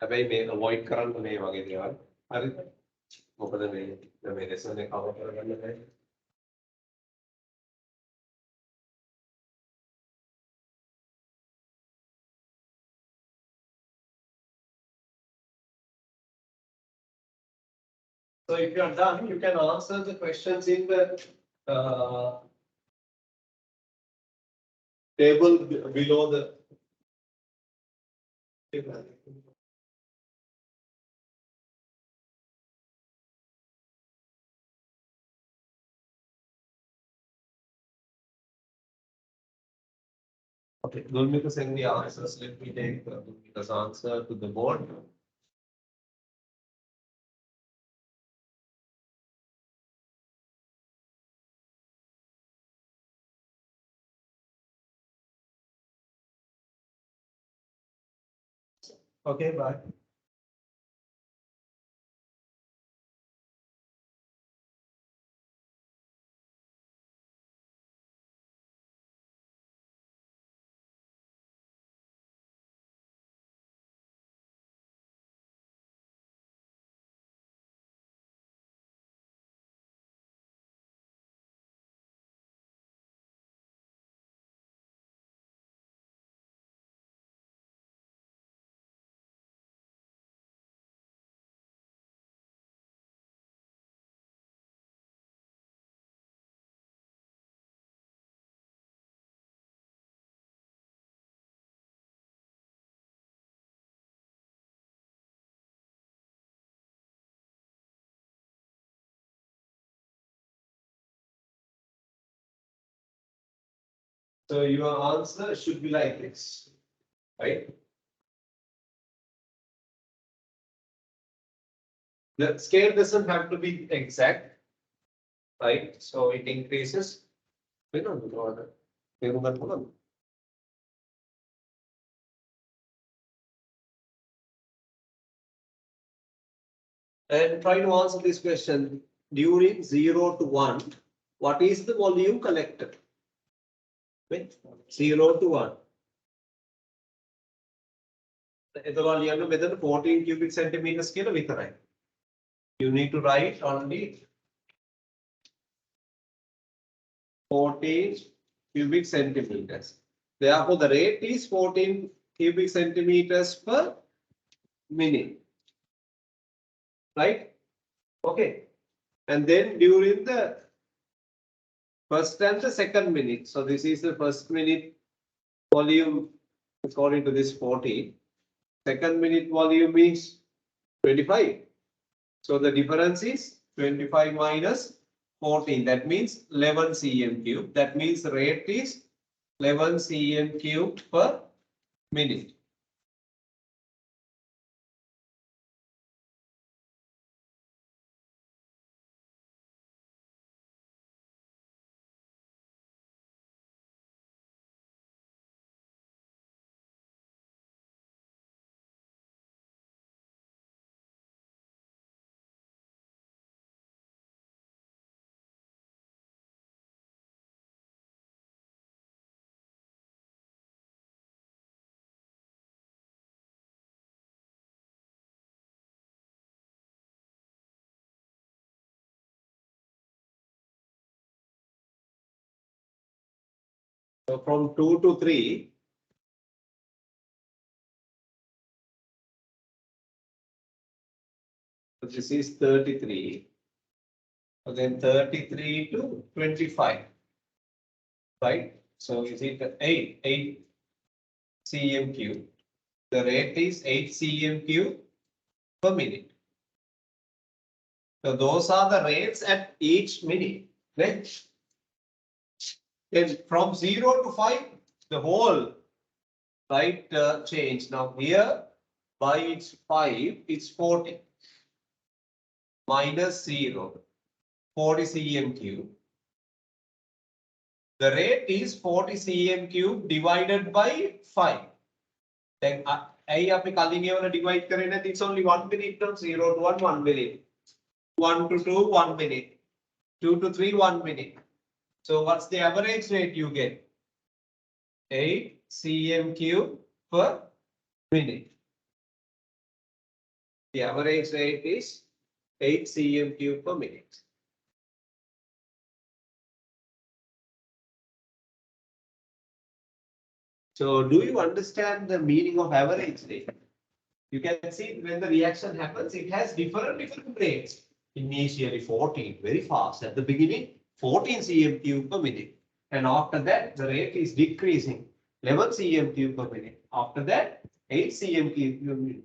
හැබැයි මේ avoid කරන්න මේ වගේ දේවල්. හරිද? මොකද මේ lesson එක cover කරගන්න බැහැ. So if you are done, you can answer the questions in the table below the. Okay, Gulmika send the answers. Let me take Gulmika's answer to the board. Okay, bye. So your answer should be like this, right? The scale doesn't have to be exact, right? So it increases. We don't know order. And try to answer this question during 0 to 1. What is the volume collected? With 0 to 1. එතකොට ලියන්න මෙතන 14 cubic centimeters කියලා විතරයි. You need to write only 14 cubic centimeters. Therefore, the rate is 14 cubic centimeters per minute. Right? Okay. And then during the first and the second minute. So this is the first minute volume according to this 14. Second minute volume is 25. So the difference is 25 minus 14. That means 11 cm cube. That means the rate is 11 cm cube per minute. So from 2 to 3, so this is 33. So then 33 to 25. Right? So is it 8 cm cube? The rate is 8 cm cube per minute. So those are the rates at each minute. Right? Then from 0 to 5, the whole right change. Now here by its 5, it's 40 minus 0, 40 cm cube. The rate is 40 cm cube divided by 5. Then I divide current, it's only 1 minute from 0 to 1, 1 minute. 1 to 2, 1 minute. 2 to 3, 1 minute. So what's the average rate you get? 8 cm cube per minute. The average rate is 8 cm cube per minute. So do you understand the meaning of average rate? You can see when the reaction happens, it has different rates. Initially 14, very fast. At the beginning, 14 cm cube per minute. And after that, the rate is decreasing. 11 cm cube per minute. After that, 8 cm cube per minute.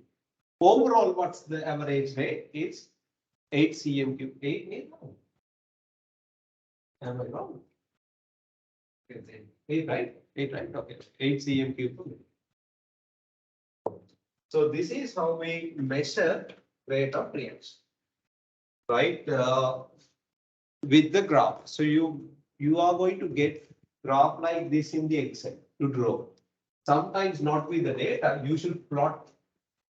Overall, what's the average rate? It's 8 cm cube. 8, am I wrong? 8, right? 8, right? Okay. 8 cm cube per minute. So this is how we measure rate of reaction, right? With the graph. So you are going to get graph like this in the Excel to draw. Sometimes not with the data. You should plot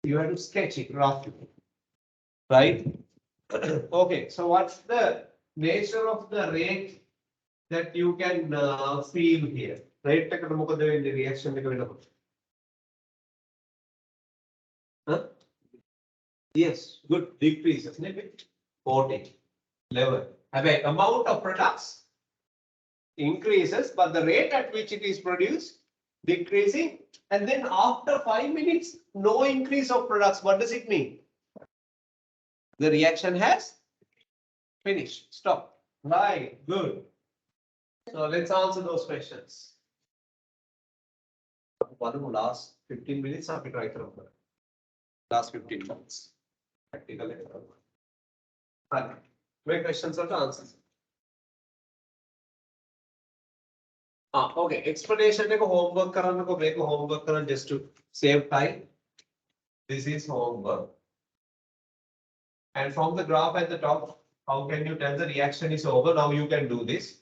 You have to sketch it roughly, right? Okay, so what's the nature of the rate that you can feel here? Rate එකකට මොකද වෙන්නේ reaction එක වෙනකොට? Huh? Yes, good decreases නෙමෙයි 40 level. හැබැයි amount of products increases, but the rate at which it is produced decreasing, and then after 5 minutes, no increase of products. What does it mean? The reaction has finished. Stop. Right. Good. So let's answer those questions. Last 15 minutes, I'll be right over. Last 15 minutes. Practical. Make questions or answers. Okay. Explanation එක homework කරන්නකෝ මේක homework කරන්න just to save time. This is homework. And from the graph at the top, how can you tell the reaction is over? Now you can do this.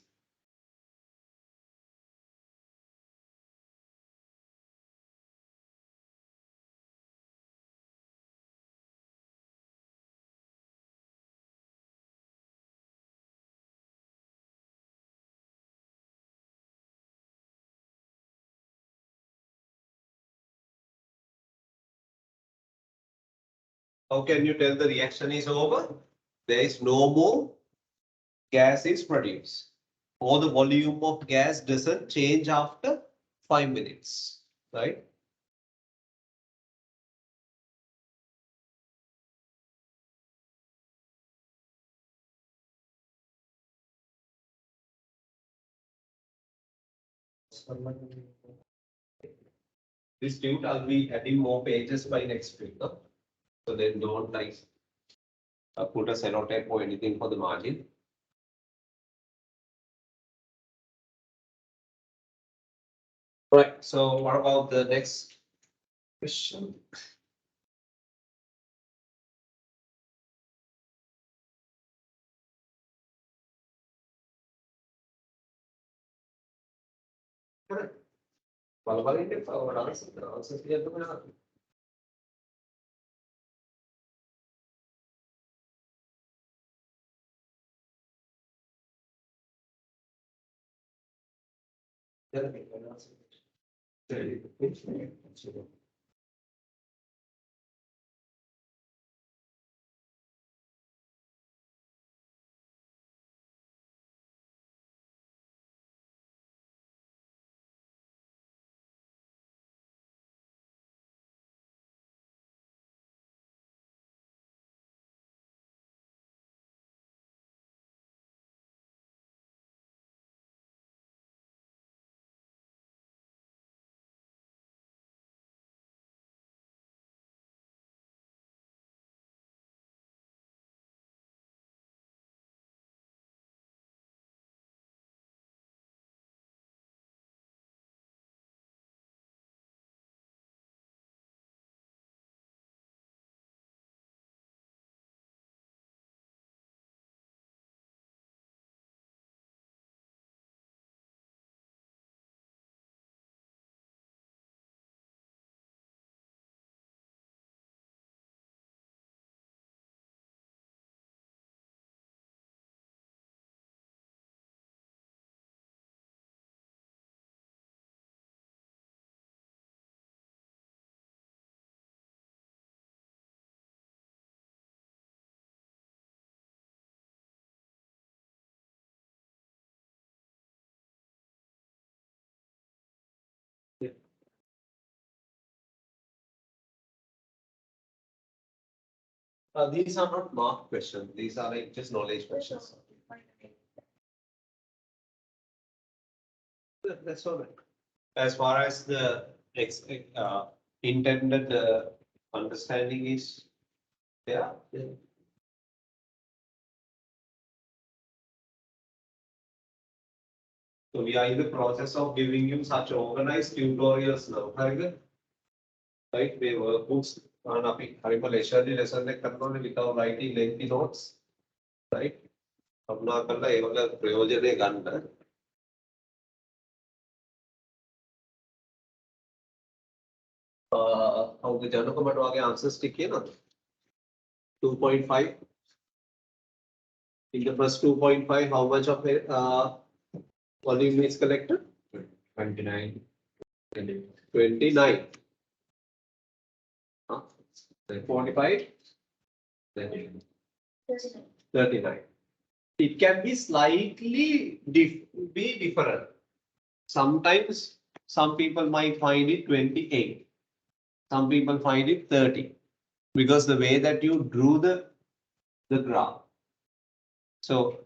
How can you tell the reaction is over? There is no more gas is produced, or the volume of gas doesn't change after 5 minutes, right? This dude, I'll be adding more pages by next week. Huh? So then don't like put a sellotape or anything for the margin. Right. So what about the next question? Correct. Answer clear to me. These are not marked questions. These are like just knowledge questions. That's all right. As far as the intended understanding is, yeah. So we are in the process of giving you such organized tutorials now. Right? We workbooks and අපි leisurely lesson එක කරනෝනේ without writing lengthy notes. Right? කරුණා කරලා ඒවල ප්‍රයෝජනය ගන්න. How the Januka but wage answers stick in 2.5. In the first 2.5, how much of it volume is collected? 29. 29. Huh? 45. 39. It can be slightly be different. Sometimes some people might find it 28. Some people find it 30 because the way that you drew the graph. So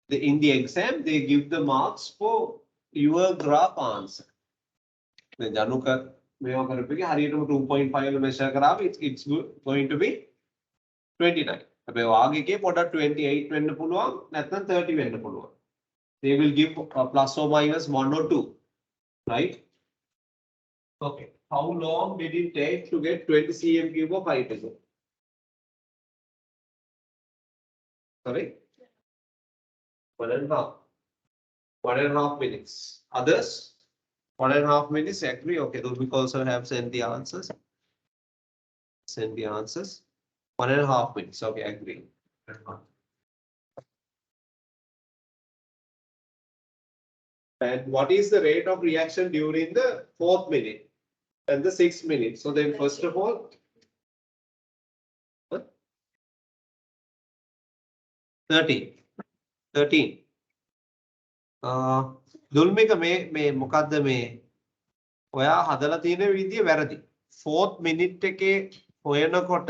in the exam, they give the marks for your graph answer. The Januka may have 2.5 measure graph, it's going to be 29. If you 28 වෙන්න පුළුවන් නැත්නම් 30 වෙන්න පුළුවන්. They will give a plus or minus 1 or 2, right? Okay. How long did it take to get 20 cm cube of hydrogen? Sorry? 1.5. 1.5 minutes. Others? 1.5 minutes. Agree? Okay. Rubik also have sent the answers. Send the answers. 1.5 minutes. Okay. Agree. And what is the rate of reaction during the 4th minute and the 6th minute? So then first of all, 13. දුල්මික මේ මොකද්ද මේ ඔයා හදලා තියෙන විදිය වැරදි. 4th minute එකේ හොයනකොට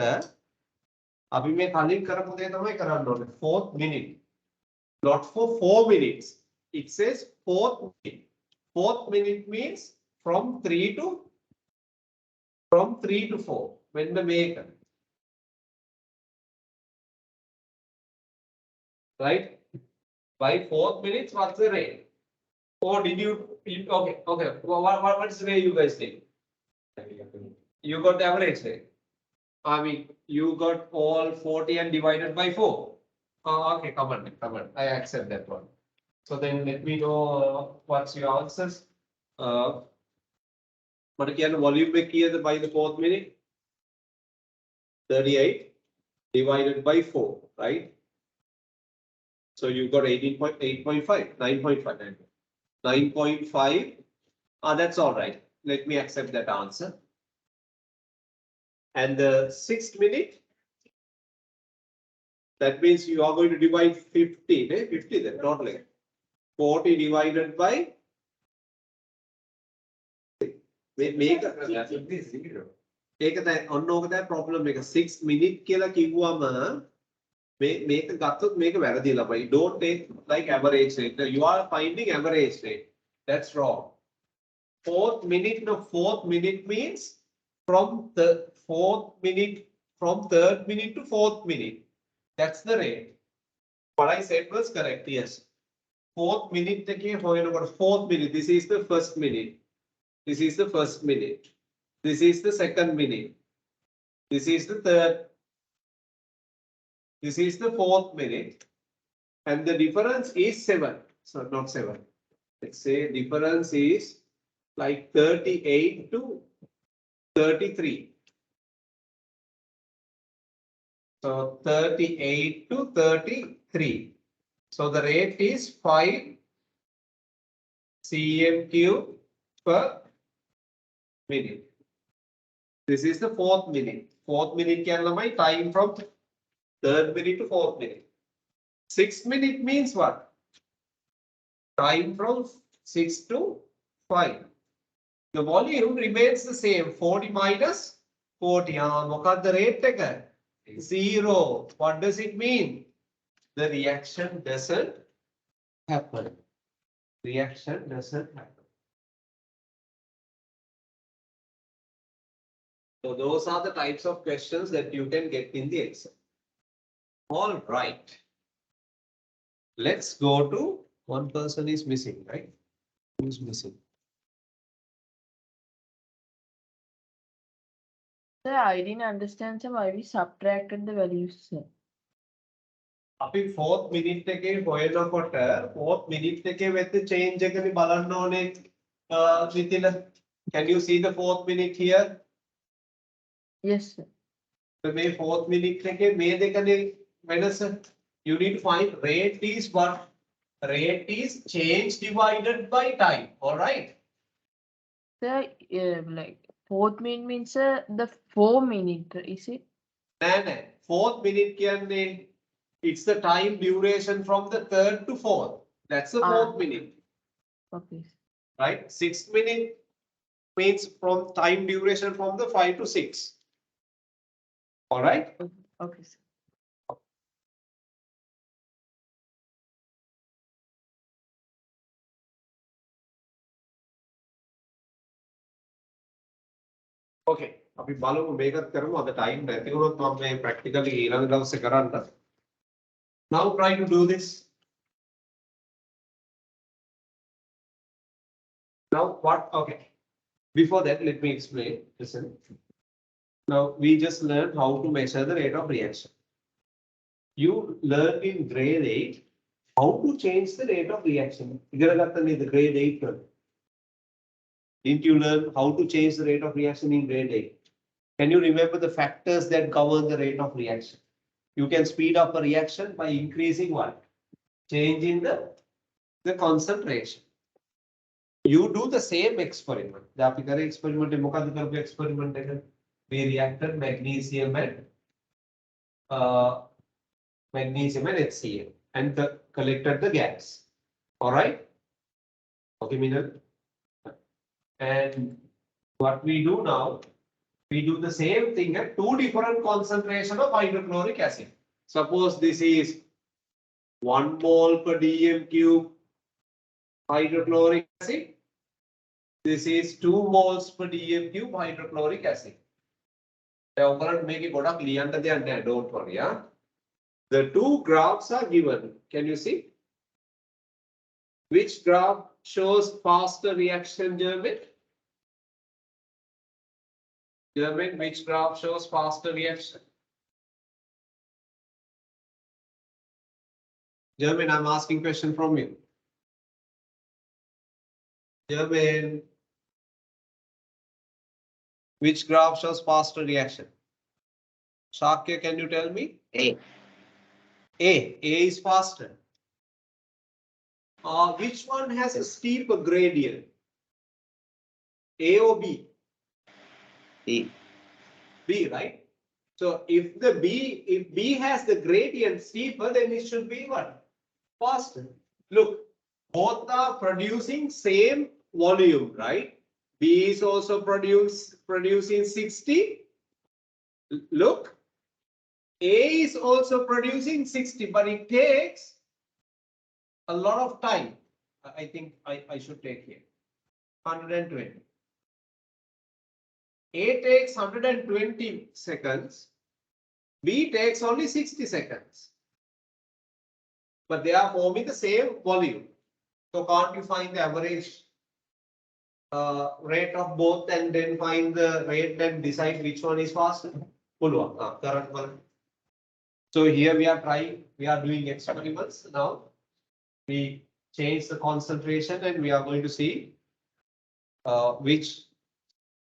අපි මේ කලින් කරපු දේ තමයි කරන්න ඕනේ. 4th minute. Not for 4 minutes. It says 4th minute. 4th minute means from 3 to 4 when the maker. Right? By 4th minutes, what's the rate? Or did you okay. What's the way you guys think? You got the average rate. I mean, you got all 40 and divided by 4. Okay, come on. I accept that one. So then let me know what's your answers. What can volume here by the 4th minute? 38 divided by 4, right? So you got 8.5, 9.5. 9.5. That's all right. Let me accept that answer. And the 6th minute, that means you are going to divide 50, 50 then, not like 40 divided by make that problem make a 6 minute killer kiwama make a gatot make a varadilla by don't take like average rate. You are finding average rate. That's wrong. 4th minute means from the 4th minute, from 3rd minute to 4th minute. That's the rate. What I said was correct. Yes. 4th minute again, 4th minute. This is the first minute. This is the first minute. This is the second minute. This is the third. This is the 4th minute. And the difference is 7. So not 7. Let's say difference is like 38 to 33. So 38 to 33. So the rate is 5 cm cube per minute. This is the 4th minute. 4th minute can be my time from 3rd minute to 4th minute. 6th minute means what? Time from 6 to 5. The volume remains the same. 40 minus 40. Look at the rate taker. 0. What does it mean? The reaction doesn't happen. Reaction doesn't happen. So those are the types of questions that you can get in the exam. All right. Let's go to one person is missing, right? Who's missing? Sir, I didn't understand sir, why we subtracted the values, sir. අපි 4th minute එකේ හොයනකොට 4th minute එකේ වෙච්ච change එකනේ බලන්න ඕනේ. Nitin, can you see the 4th minute here? Yes, sir. මේ fourth minute එකේ මේ දෙකනේ වෙනස. You need to find rate is what? Rate is change divided by time. All right. Sir, like fourth minute means the 4 minute, is it? නෑ. Fourth minute කියන්නේ it's the time duration from the third to fourth. That's the fourth minute. Okay. Right? 6 minute means from time duration from the 5 to 6. All right. Okay, sir. Okay. අපි බලමු මේකත් කරමු අද time නැති වුණොත් මම මේ practically ඊළඟ දවසේ කරන්න. Now try to do this. Now what? Okay. Before that, let me explain. Listen. Now we just learned how to measure the rate of reaction. You learned in grade 8 how to change the rate of reaction. ඉගෙන ගත්ත නේද grade 8 වල? Didn't you learn how to change the rate of reaction in grade 8? Can you remember the factors that govern the rate of reaction? You can speed up a reaction by increasing what? Changing the concentration. You do the same experiment. The apikare experiment මොකද්ද කරපු experiment එක? We reacted magnesium and HCl and collected the gas. All right? Okay, Minal? And what we do now, we do the same thing at two different concentration of hydrochloric acid. Suppose this is 1 mole per dm cube hydrochloric acid. This is 2 moles per dm cube hydrochloric acid. Make it don't worry. Yeah? The two graphs are given. Can you see? Which graph shows faster reaction, Jermaine? Jermaine, which graph shows faster reaction? Jermaine, I'm asking question from you. Jermaine, which graph shows faster reaction? Shakya, can you tell me? A. A is faster. Which one has a steeper gradient? A or B? B, right? So if B has the gradient steeper, then it should be what? Faster. Look, both are producing same volume, right? B is also producing 60. Look, A is also producing 60, but it takes a lot of time. I think I should take here 120. A takes 120 seconds. B takes only 60 seconds. But they are forming the same volume. So can't you find the average rate of both and then find the rate and decide which one is faster? Correct one. So here we are doing experiments now. We change the concentration and we are going to see which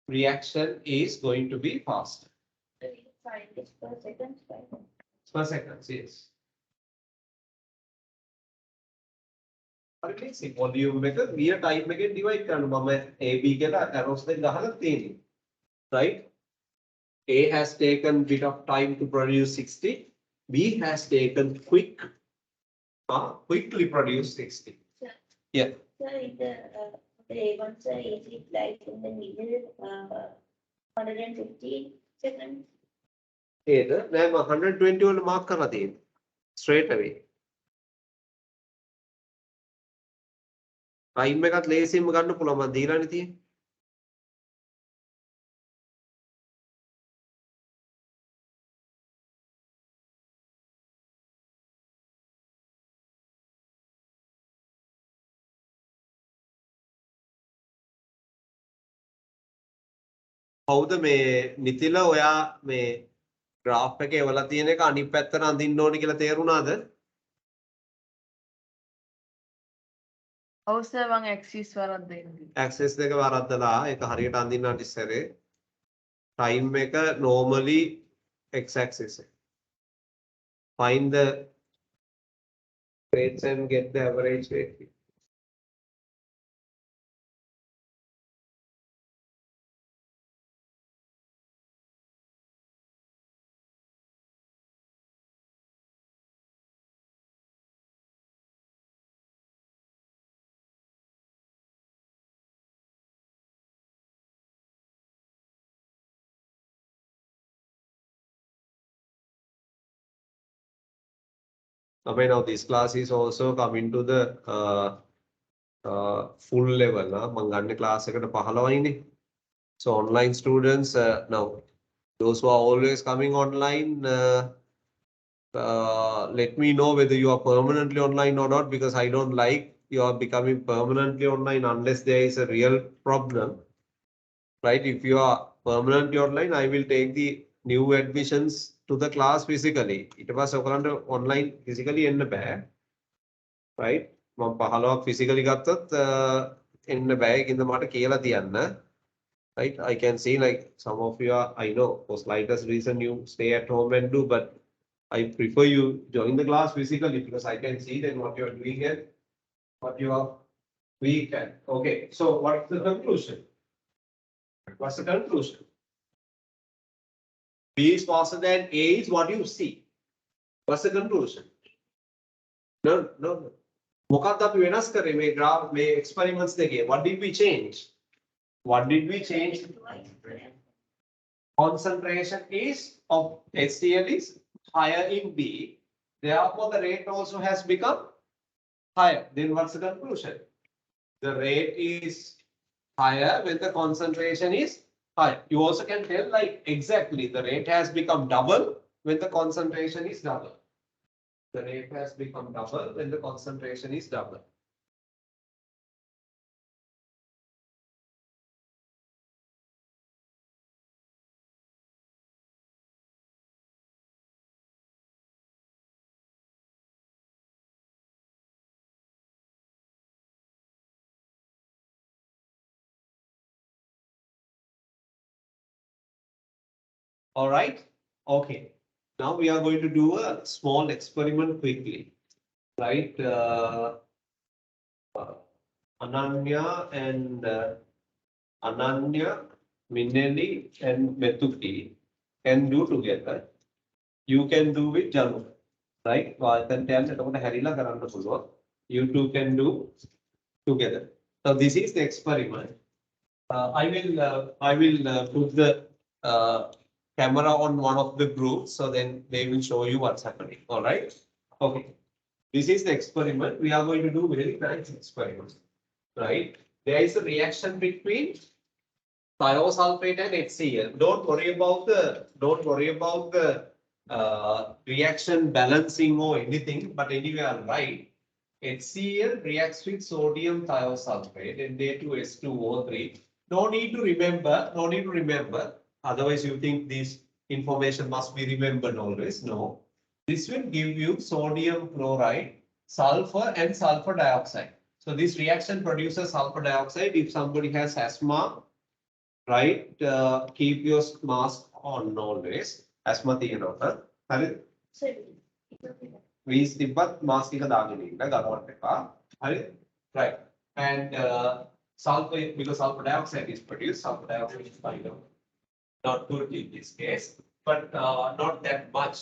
reaction is going to be faster. So you find this per second, right? Per seconds, yes. Volume එක real time එකෙන් divide කරනවා. මම AB කියලා arrows දෙක ගහලා තියෙනවා. Right? A has taken bit of time to produce 60. B has taken quickly produce 60. Sir. Yeah. Sir, the A1, sir, is it like in the middle, 150 seconds? ඒද නෑ මම 120 වල mark කරලා තියෙනවා. Straight away. Time එකත් ලේසියෙන්ම ගන්න පුළුවන් මම දීලානේ තියෙන්නේ. කවුද මේ නිතිල ඔයා මේ graph එකේ එවලා තියෙන එක අනිත් පැත්තට අඳින්න ඕනේ කියලා තේරුණාද? ඔව් සර් මම ඇක්සිස් වරද්දා ඉන්නේ. Axis දෙක වරද්දලා ඒක හරියට අඳින්න ඉස්සරේ. time maker normally x-axis. Find the rates and get the average rate. Okay, now this class is also coming to the full level. මං ගන්න class එකට 15යිනේ. So online students now those who are always coming online, let me know whether you are permanently online or not, because I don't like you are becoming permanently online unless there is a real problem. Right? If you are permanently online, I will take the new admissions to the class physically. It was online physically in the bag. Right? මම 15ක් physically ගත්තත් එන්න බෑ. ඒකින්ද මට කියලා තියන්න. Right? I can see like some of you are, I know for slightest reason you stay at home and do, but I prefer you join the class physically because I can see then what you are doing and what you are weak at. Okay, so what's the conclusion? What's the conclusion? B is faster than A is what you see. What's the conclusion? No, no, no. මොකක්ද අපි වෙනස් කරේ මේ graph මේ experiments දෙකේ? What did we change? What did we change? Concentration is of HCl is higher in B. Therefore, the rate also has become higher. Then what's the conclusion? The rate is higher when the concentration is higher. You also can tell like exactly the rate has become double when the concentration is double. The rate has become double when the concentration is double. All right. Okay. Now we are going to do a small experiment quickly. Right. Ananya and Ananya, Minelli and Metuki can do together. You can do with Janu. Right. You two can do together. So this is the experiment. I will put the camera on one of the groups, so then they will show you what's happening. All right. Okay. This is the experiment. We are going to do very nice experiments. Right. There is a reaction between thiosulfate and HCl. Don't worry about the reaction balancing or anything. But anyway, I'm right. HCl reacts with sodium thiosulfate, Na2S2O3. No need to remember. Otherwise, you think this information must be remembered always. No. This will give you sodium chloride, sulfur, and sulfur dioxide. So this reaction produces sulfur dioxide. If somebody has asthma, right, keep your mask on always. Asthma තියෙනවා. හරිද? Please තිබ්බත් mask එක දාගෙන ඉන්න ගන්නවත් එපා. හරිද? Right. And sulfur, because sulfur dioxide is produced, sulfur dioxide is kind of not good in this case, but not that much.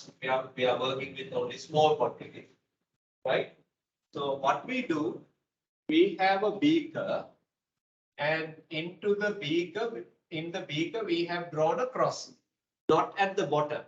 We are working with only small quantity, right? So what we do, we have a beaker, and in the beaker we have drawn a cross, not at the bottom.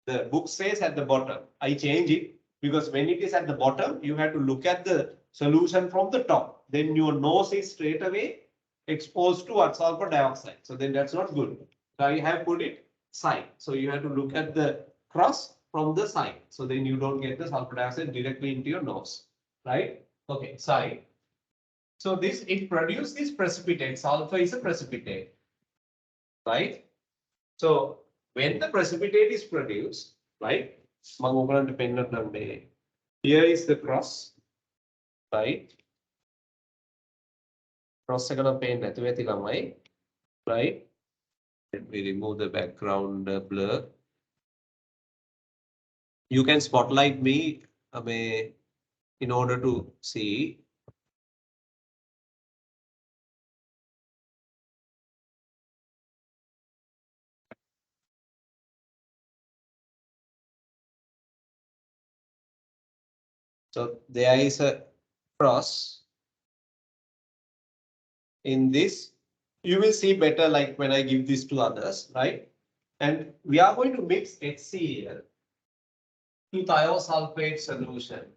The book says at the bottom. I change it because when it is at the bottom, you have to look at the solution from the top. Then your nose is straight away exposed to what? Sulfur dioxide. So then that's not good. So I have put it side. So you have to look at the cross from the side. So then you don't get the sulfur dioxide directly into your nose, right? Okay, side. So it produces this precipitate. Sulfur is a precipitate, right? So when the precipitate is produced, right? Here is the cross, right? Cross second pain right? Let me remove the background blur. You can spotlight me in order to see. So there is a cross in this. You will see better like when I give this to others, right? And we are going to mix HCl to thiosulfate solution.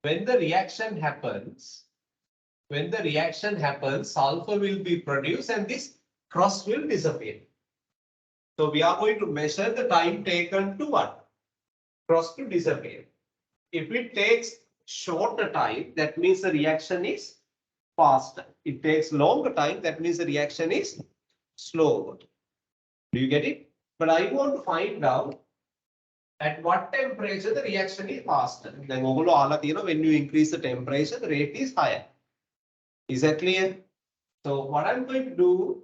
When the reaction happens, sulfur will be produced and this cross will disappear. So we are going to measure the time taken to what? Cross to disappear. If it takes shorter time, that means the reaction is faster. It takes longer time, that means the reaction is slower. Do you get it? But I want to find out at what temperature the reaction is faster. Then when you increase the temperature, the rate is higher. Is that clear? So what I'm going to do,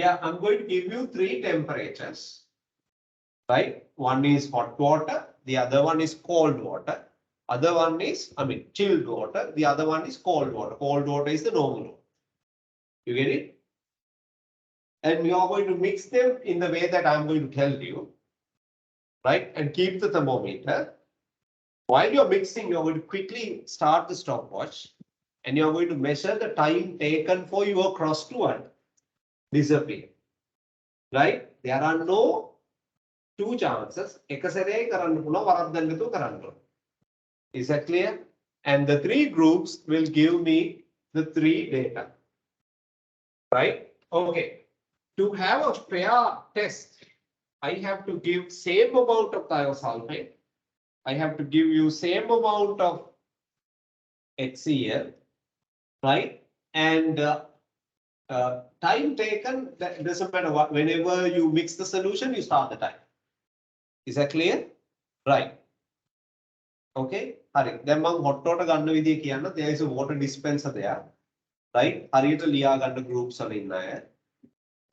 I'm going to give you three temperatures, right? One is hot water, the other one is cold water, other one is, chilled water, the other one is cold water. Cold water is the normal water. You get it? And we are going to mix them in the way that I'm going to tell you, right? And keep the thermometer. While you're mixing, you're going to quickly start the stopwatch and you're going to measure the time taken for your cross to disappear. Right? There are no two chances. Is that clear? And the three groups will give me the three data. Right? Okay. To have a fair test, I have to give same amount of thiosulfate. I have to give you same amount of HCl, right? And time taken, that doesn't matter what, whenever you mix the solution, you start the time. Is that clear? Right. Okay. Hari. Then mang hot water ganna vidhiya kiyanna, there is a water dispenser there. Right? Hariyata liya ganna groups are in there.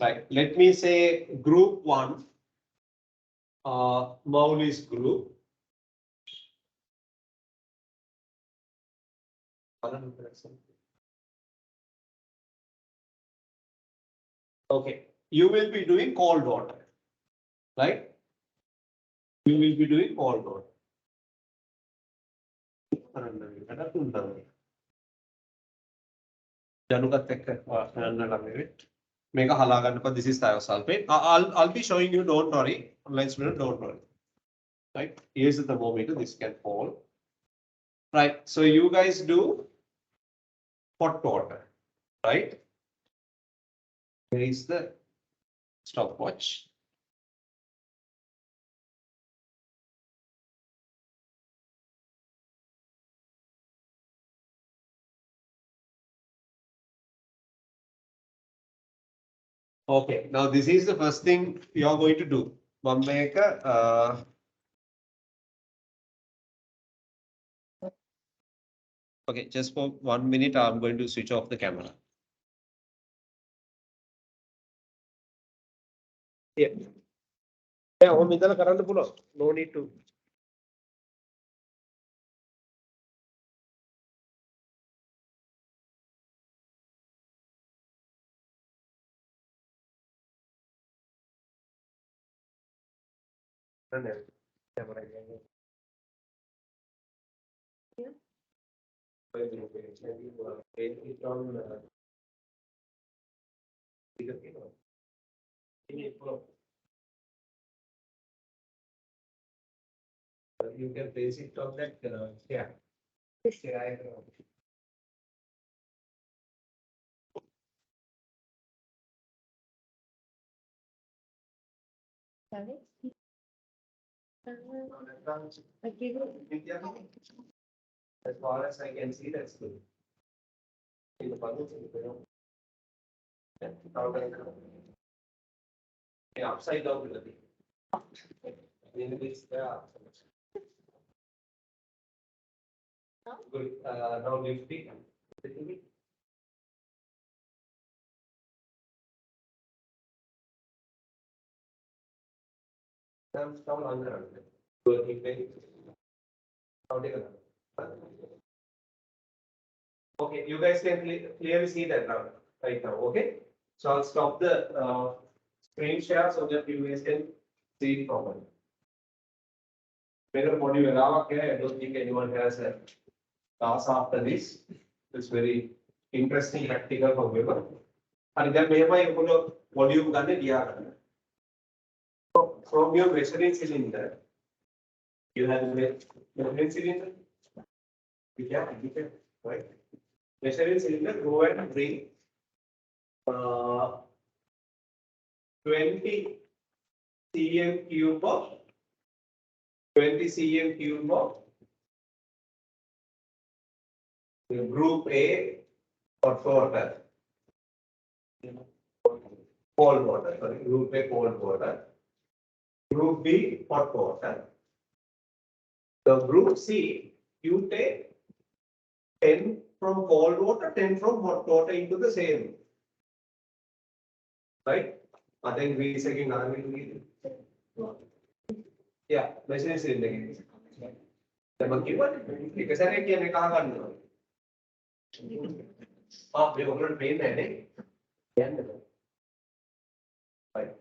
Right. Let me say group 1, Mauli's group. Okay. You will be doing cold water. Right? You will be doing cold water. Mega halagan, this is thiosulfate. I'll be showing you, don't worry. Online student, don't worry. Right? Here's the thermometer, this can fall. Right. So you guys do hot water, right? Where is the stopwatch? Okay, now this is the first thing you are going to do. Okay, just for 1 minute, I'm going to switch off the camera. Yeah. Yeah, no need to. You can place it on that, yeah. As far as I can see, that's good. In the puzzle, yeah, upside down. In this, yeah. Good. Now you speak. Okay, you guys can clearly see that now, right now, okay? So I'll stop the screen share so that you guys can see it properly. Whether module allow, okay, I don't think anyone has a class after this. It's very interesting practical for you. And then maybe you put volume gun it from your measuring cylinder, you have the measuring cylinder. You can, right? Measuring cylinder, go and bring 20 cm cube of 20 cm cube of group A hot water, cold water, sorry, group A cold water, group B hot water. The group C, you take 10 from cold water, 10 from hot water into the same. Right? I think we second argument. Yeah, measuring cylinder. Then given because I can account. Oh, we will pay that. Right.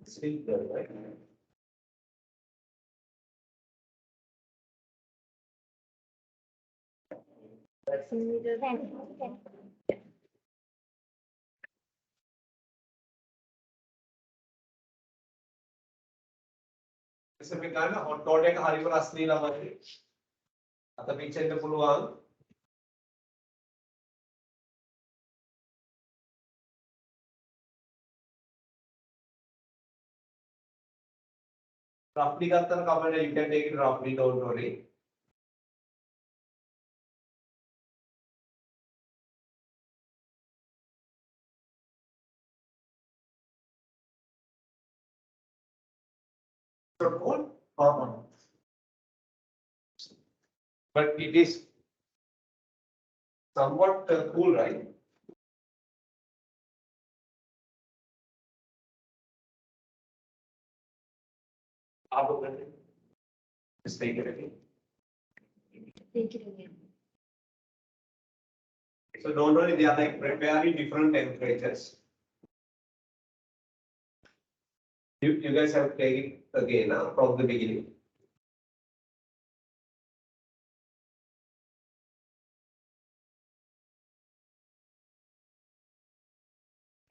Still there, right? Specific kind of hot water ka hari paras nila mali. At picture na puluan. Roughly kattan comment you can take it roughly, don't worry. So cool. But it is somewhat cool, right? Just take it again. Take it again. So don't worry, they are like preparing different temperatures. You guys have to take it again from the beginning.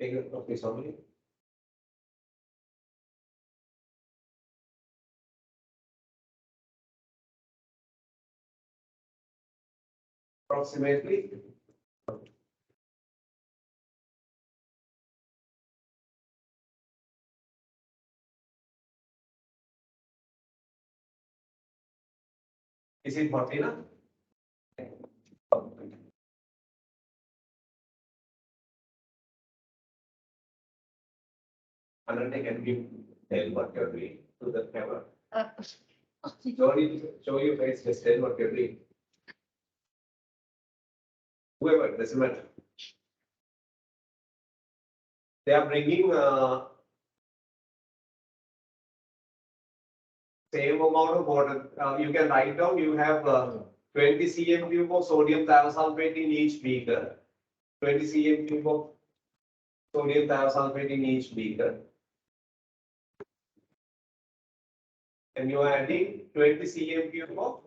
Take it, okay, sorry. Approximately. Is it 40 now? And then can give tell what you're doing to the camera. Show you guys just tell what you're doing. Whoever, doesn't matter. They are bringing same amount of water. You can write down, you have 20 cm cube of sodium thiosulfate in each beaker. 20 cm cube of sodium thiosulfate in each beaker. And you are adding 20 cm cube of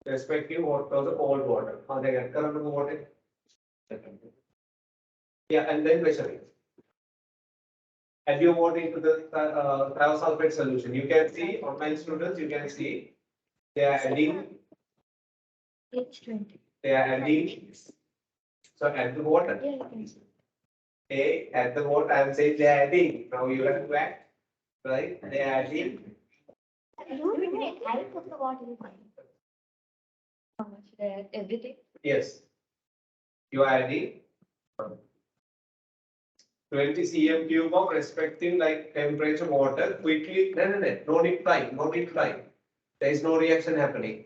respective water or the cold water. Are they current of the water? Yeah, and then measuring. Add your water into the thiosulfate solution. You can see, online students, you can see they are adding. H20. They are adding. So add the water. A, add the water. I am saying they are adding. Now you have to add, right? They are adding. I put the water in. How much there? Everything? Yes. You are adding 20 cm cube of respective like temperature water quickly. No need time. No need time. There is no reaction happening.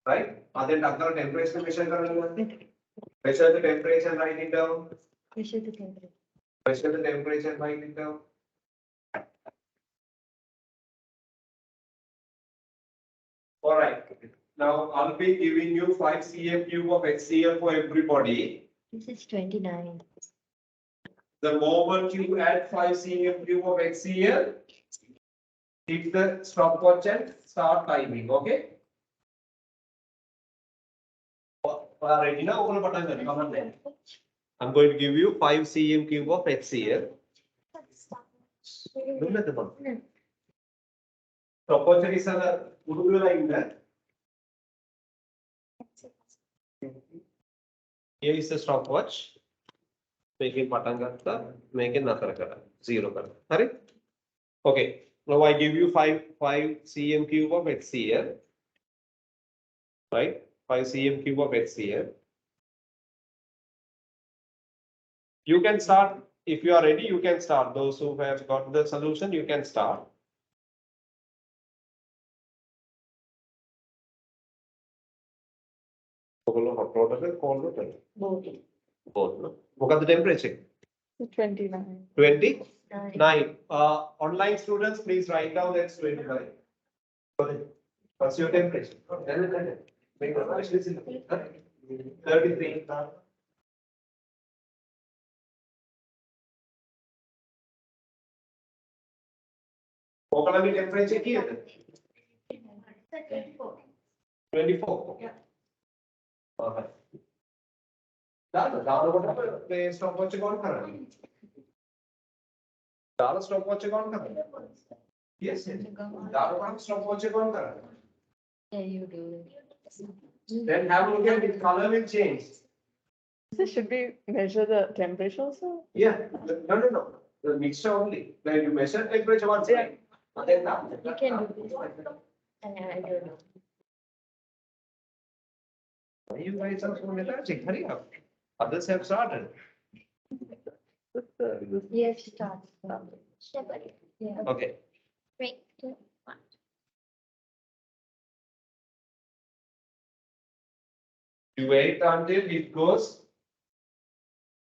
Right? Other temperature measure. Measure the temperature and write it down. Measure the temperature. Measure the temperature and write it down. All right. Now I'll be giving you 5 cm cube of HCl for everybody. This is 29. The moment you add 5 cm cube of HCl, hit the stopwatch and start timing. Okay. Ready now? Come on then. I'm going to give you 5 cm cube of HCl. Stopwatch is a here is the stopwatch. Make it patanga, make it nakara, 0. Okay. Now I give you 5 cm cube of HCl. Right? 5 cm cube of HCl. You can start, if you are ready, you can start. Those who have got the solution, you can start. Both. What are the temperature? 29. 29. Online students, please write down that's 29. What's your temperature? 33. What are the temperature here? 24. Yeah. Stopwatch on. Stopwatch on. Yes. Stopwatch on. Yeah, you do. Then have a look at it. Color will change. So should we measure the temperature also? Yeah. No. The mixture only. When you measure temperature once. Yeah. You can do this. I don't know. Why you guys are so lethargic? Hurry up. Others have started. Yes, start. Yeah. Okay. 3, 2, 1. You wait until it goes.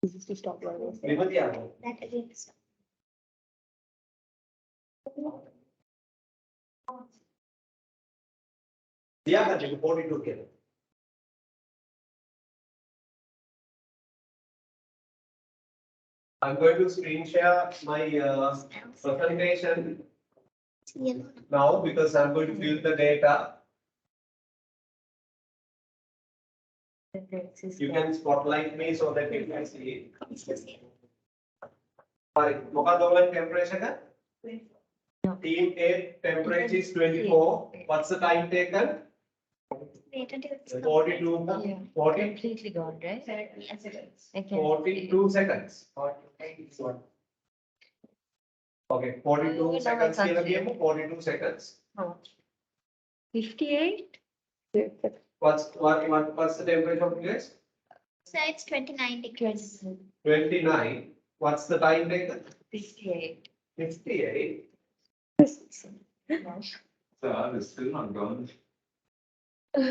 This is to stop running. That again. Stop. Yeah, 42 K. I'm going to screen share my presentation now because I'm going to fill the data. You can spotlight me so that you can see it. Right, Mocha temperature? No. Team A temperature is 24. What's the time taken? 42. Yeah. 40. Completely gone, right? I can 42 seconds. Okay, 42 Oh, now seconds. I can't Here see. 42 seconds. 58? What's the temperature of this? So it's 29 degrees. 29. What's the time taken? 58. 58. So it's still not gone.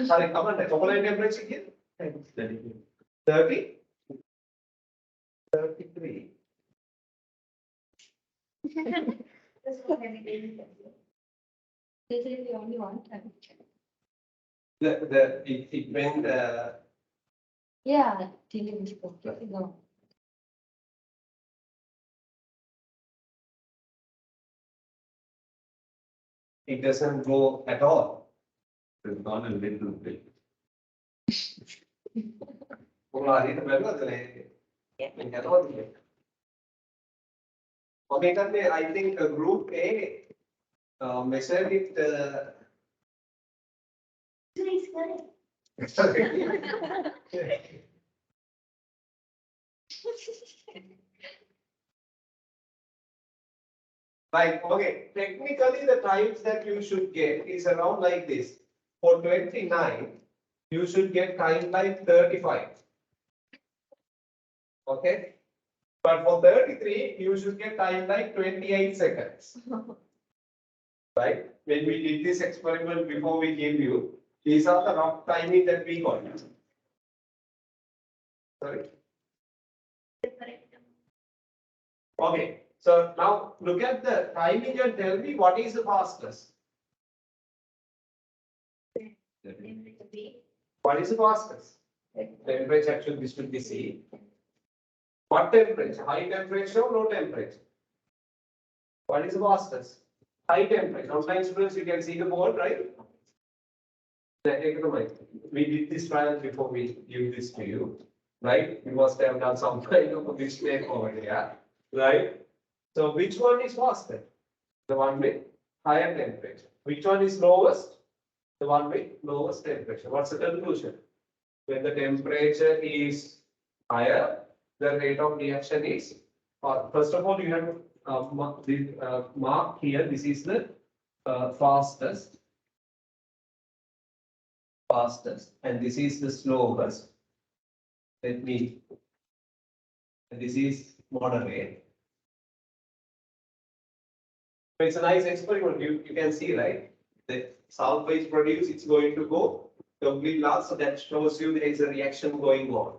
Sorry, come on. Chocolate temperature here? 30. 33. This is the only one time. It went. Yeah, till it is completely gone. It doesn't go at all. It's gone a little bit. Okay, then I think group A measured it. Right, okay. Technically, the times that you should get is around like this. For 29, you should get time like 35. Okay. But for 33, you should get time like 28 seconds. Right? When we did this experiment before we gave you, these are the rough timing that we got. Sorry. Okay, so now look at the timing and tell me what is the fastest. What is the fastest? Temperature actually this will be C. What temperature? High temperature or low temperature? What is the fastest? High temperature. Online students, you can see the board, right? We did this trial before we give this to you, right? You must have done some kind of a mistake over here, right? So which one is faster? The one with higher temperature. Which one is lowest? The one with lowest temperature. What's the conclusion? When the temperature is higher, the rate of reaction is, first of all, you have to mark here, this is the fastest, and this is the slowest. Let me, and this is moderate. So it's a nice experiment, you can see, right? The sulfur is produced, it's going to go complete last, so that shows you there is a reaction going on.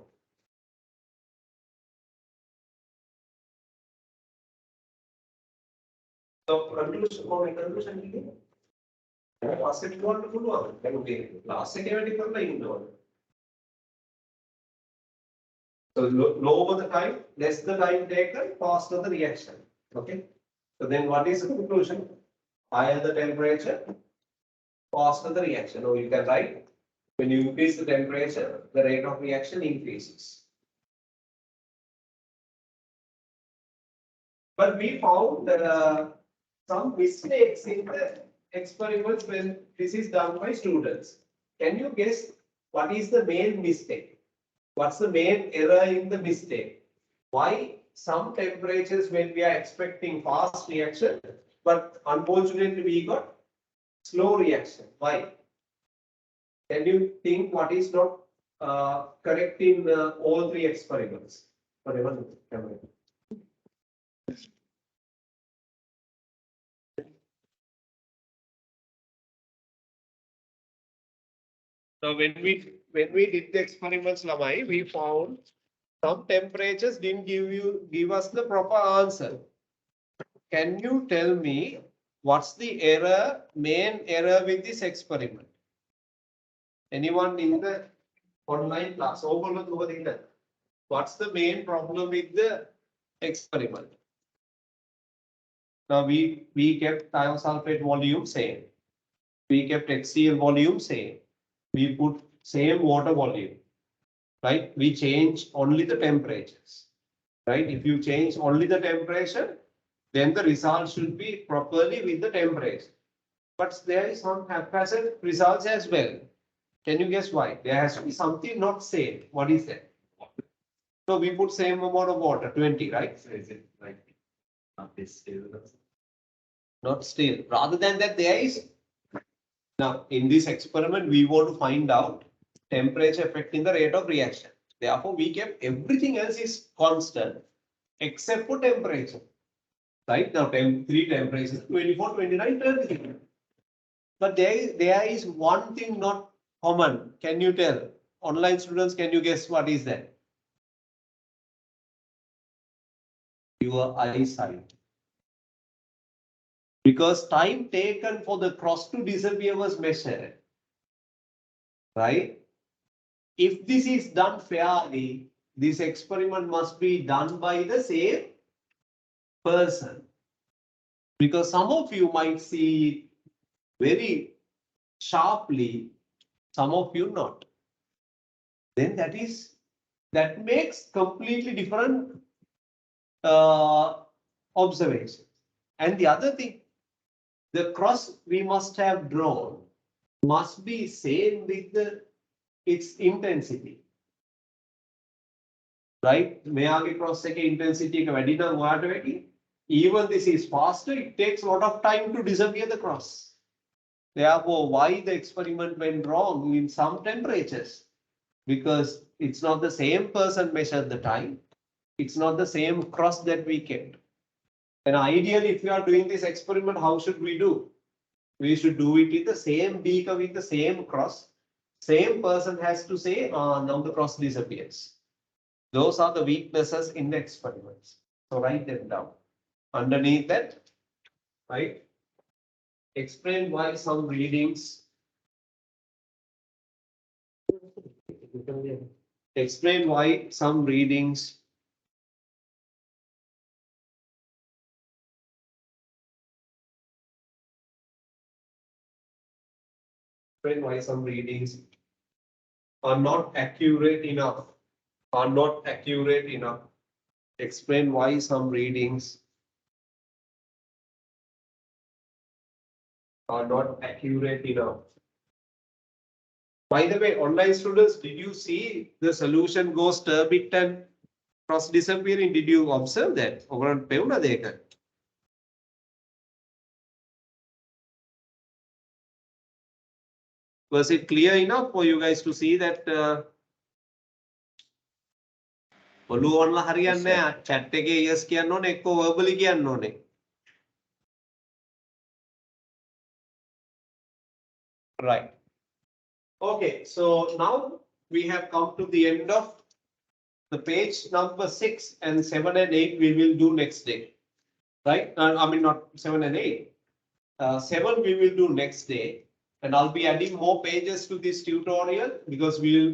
So conclusion last එක කරන්න පුළුවන්. දැන් last එක වැඩි කරලා ඉන්න ඕන. So lower the time, less the time taken, faster the reaction. Okay. So then what is the conclusion? Higher the temperature, faster the reaction. Or you can write, when you increase the temperature, the rate of reaction increases. But we found some mistakes in the experiments when this is done by students. Can you guess what is the main mistake? What's the main error in the mistake? Why some temperatures when we are expecting fast reaction, but unfortunately we got slow reaction? Why? Can you think what is not correct in all three experiments? So when we did the experiments, Lamai, we found some temperatures didn't give us the proper answer. Can you tell me what's the error, main error with this experiment? Anyone in the online class? What's the main problem with the experiment? Now we kept thiosulfate volume same. We kept HCl volume same. We put same water volume, right? We change only the temperatures, right? If you change only the temperature, then the result should be properly with the temperature. But there is some haphazard results as well. Can you guess why? There has to be something not same. What is that? So we put same amount of water, 20, right? So is it like not distilled? Not still. Rather than that, there is. Now, in this experiment, we want to find out temperature affecting the rate of reaction. Therefore, we kept everything else is constant except for temperature. Right now, three temperatures 24, 29, 30. But there is one thing not common. Can you tell? Online students, can you guess what is that? Your eyesight. Because time taken for the cross to disappear was measured. Right? If this is done fairly, this experiment must be done by the same person. Because some of you might see very sharply, some of you not. Then that makes completely different observation. And the other thing, the cross we must have drawn must be same with its intensity. Right? මෙයාගේ cross එකේ intensity එක වැඩි නම් ඔයාට වැඩි. Even this is faster, it takes a lot of time to disappear the cross. Therefore, why the experiment went wrong in some temperatures? Because it's not the same person measured the time. It's not the same cross that we kept. And ideally, if we are doing this experiment, how should we do? We should do it with the same beaker with the same cross. Same person has to say, now the cross disappears. Those are the weaknesses in the experiments. So write them down. Underneath that, right? Explain why some readings. Explain why some readings. Explain why some readings are not accurate enough. Are not accurate enough. Explain why some readings are not accurate enough. By the way, online students, did you see the solution goes turbid and cross disappearing? Did you observe that? ඔයගොල්ලන්ට පෙවුණාද ඒක? Was it clear enough for you guys to see that? ඔළුව ඔන්ලා හරියන්නේ නැහැ. chat එකේ yes කියන්න ඕනේ එක්ක verbally කියන්න ඕනේ. Right. Okay, so now we have come to the end of the page number 6 and 7 and 8 we will do next day. Right? I mean not 7 and 8. 7 we will do next day. And I'll be adding more pages to this tutorial because we'll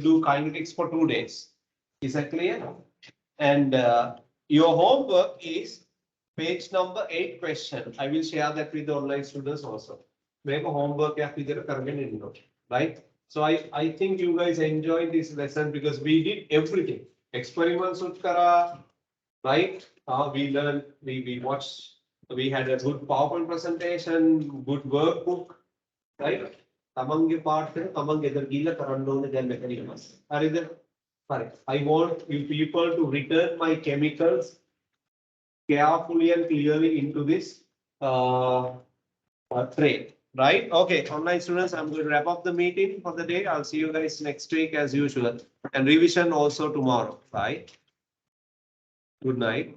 do kinetics for 2 days. Is that clear? And your homework is page number 8 question. I will share that with the online students also. Make a homework right? So I think you guys enjoyed this lesson because we did everything. Experiments, right? We learned, we watched, we had a good PowerPoint presentation, good workbook, right? තමන්ගේ part එක තමන් ගෙදර ගිහිල්ලා කරන්න ඕනේ දැන් මෙතනින්ම. හරිද? හරි. I want you people to return my chemicals carefully and clearly into this tray. Right? Okay, online students, I'm going to wrap up the meeting for the day. I'll see you guys next week as usual. And revision also tomorrow. Right? Good night.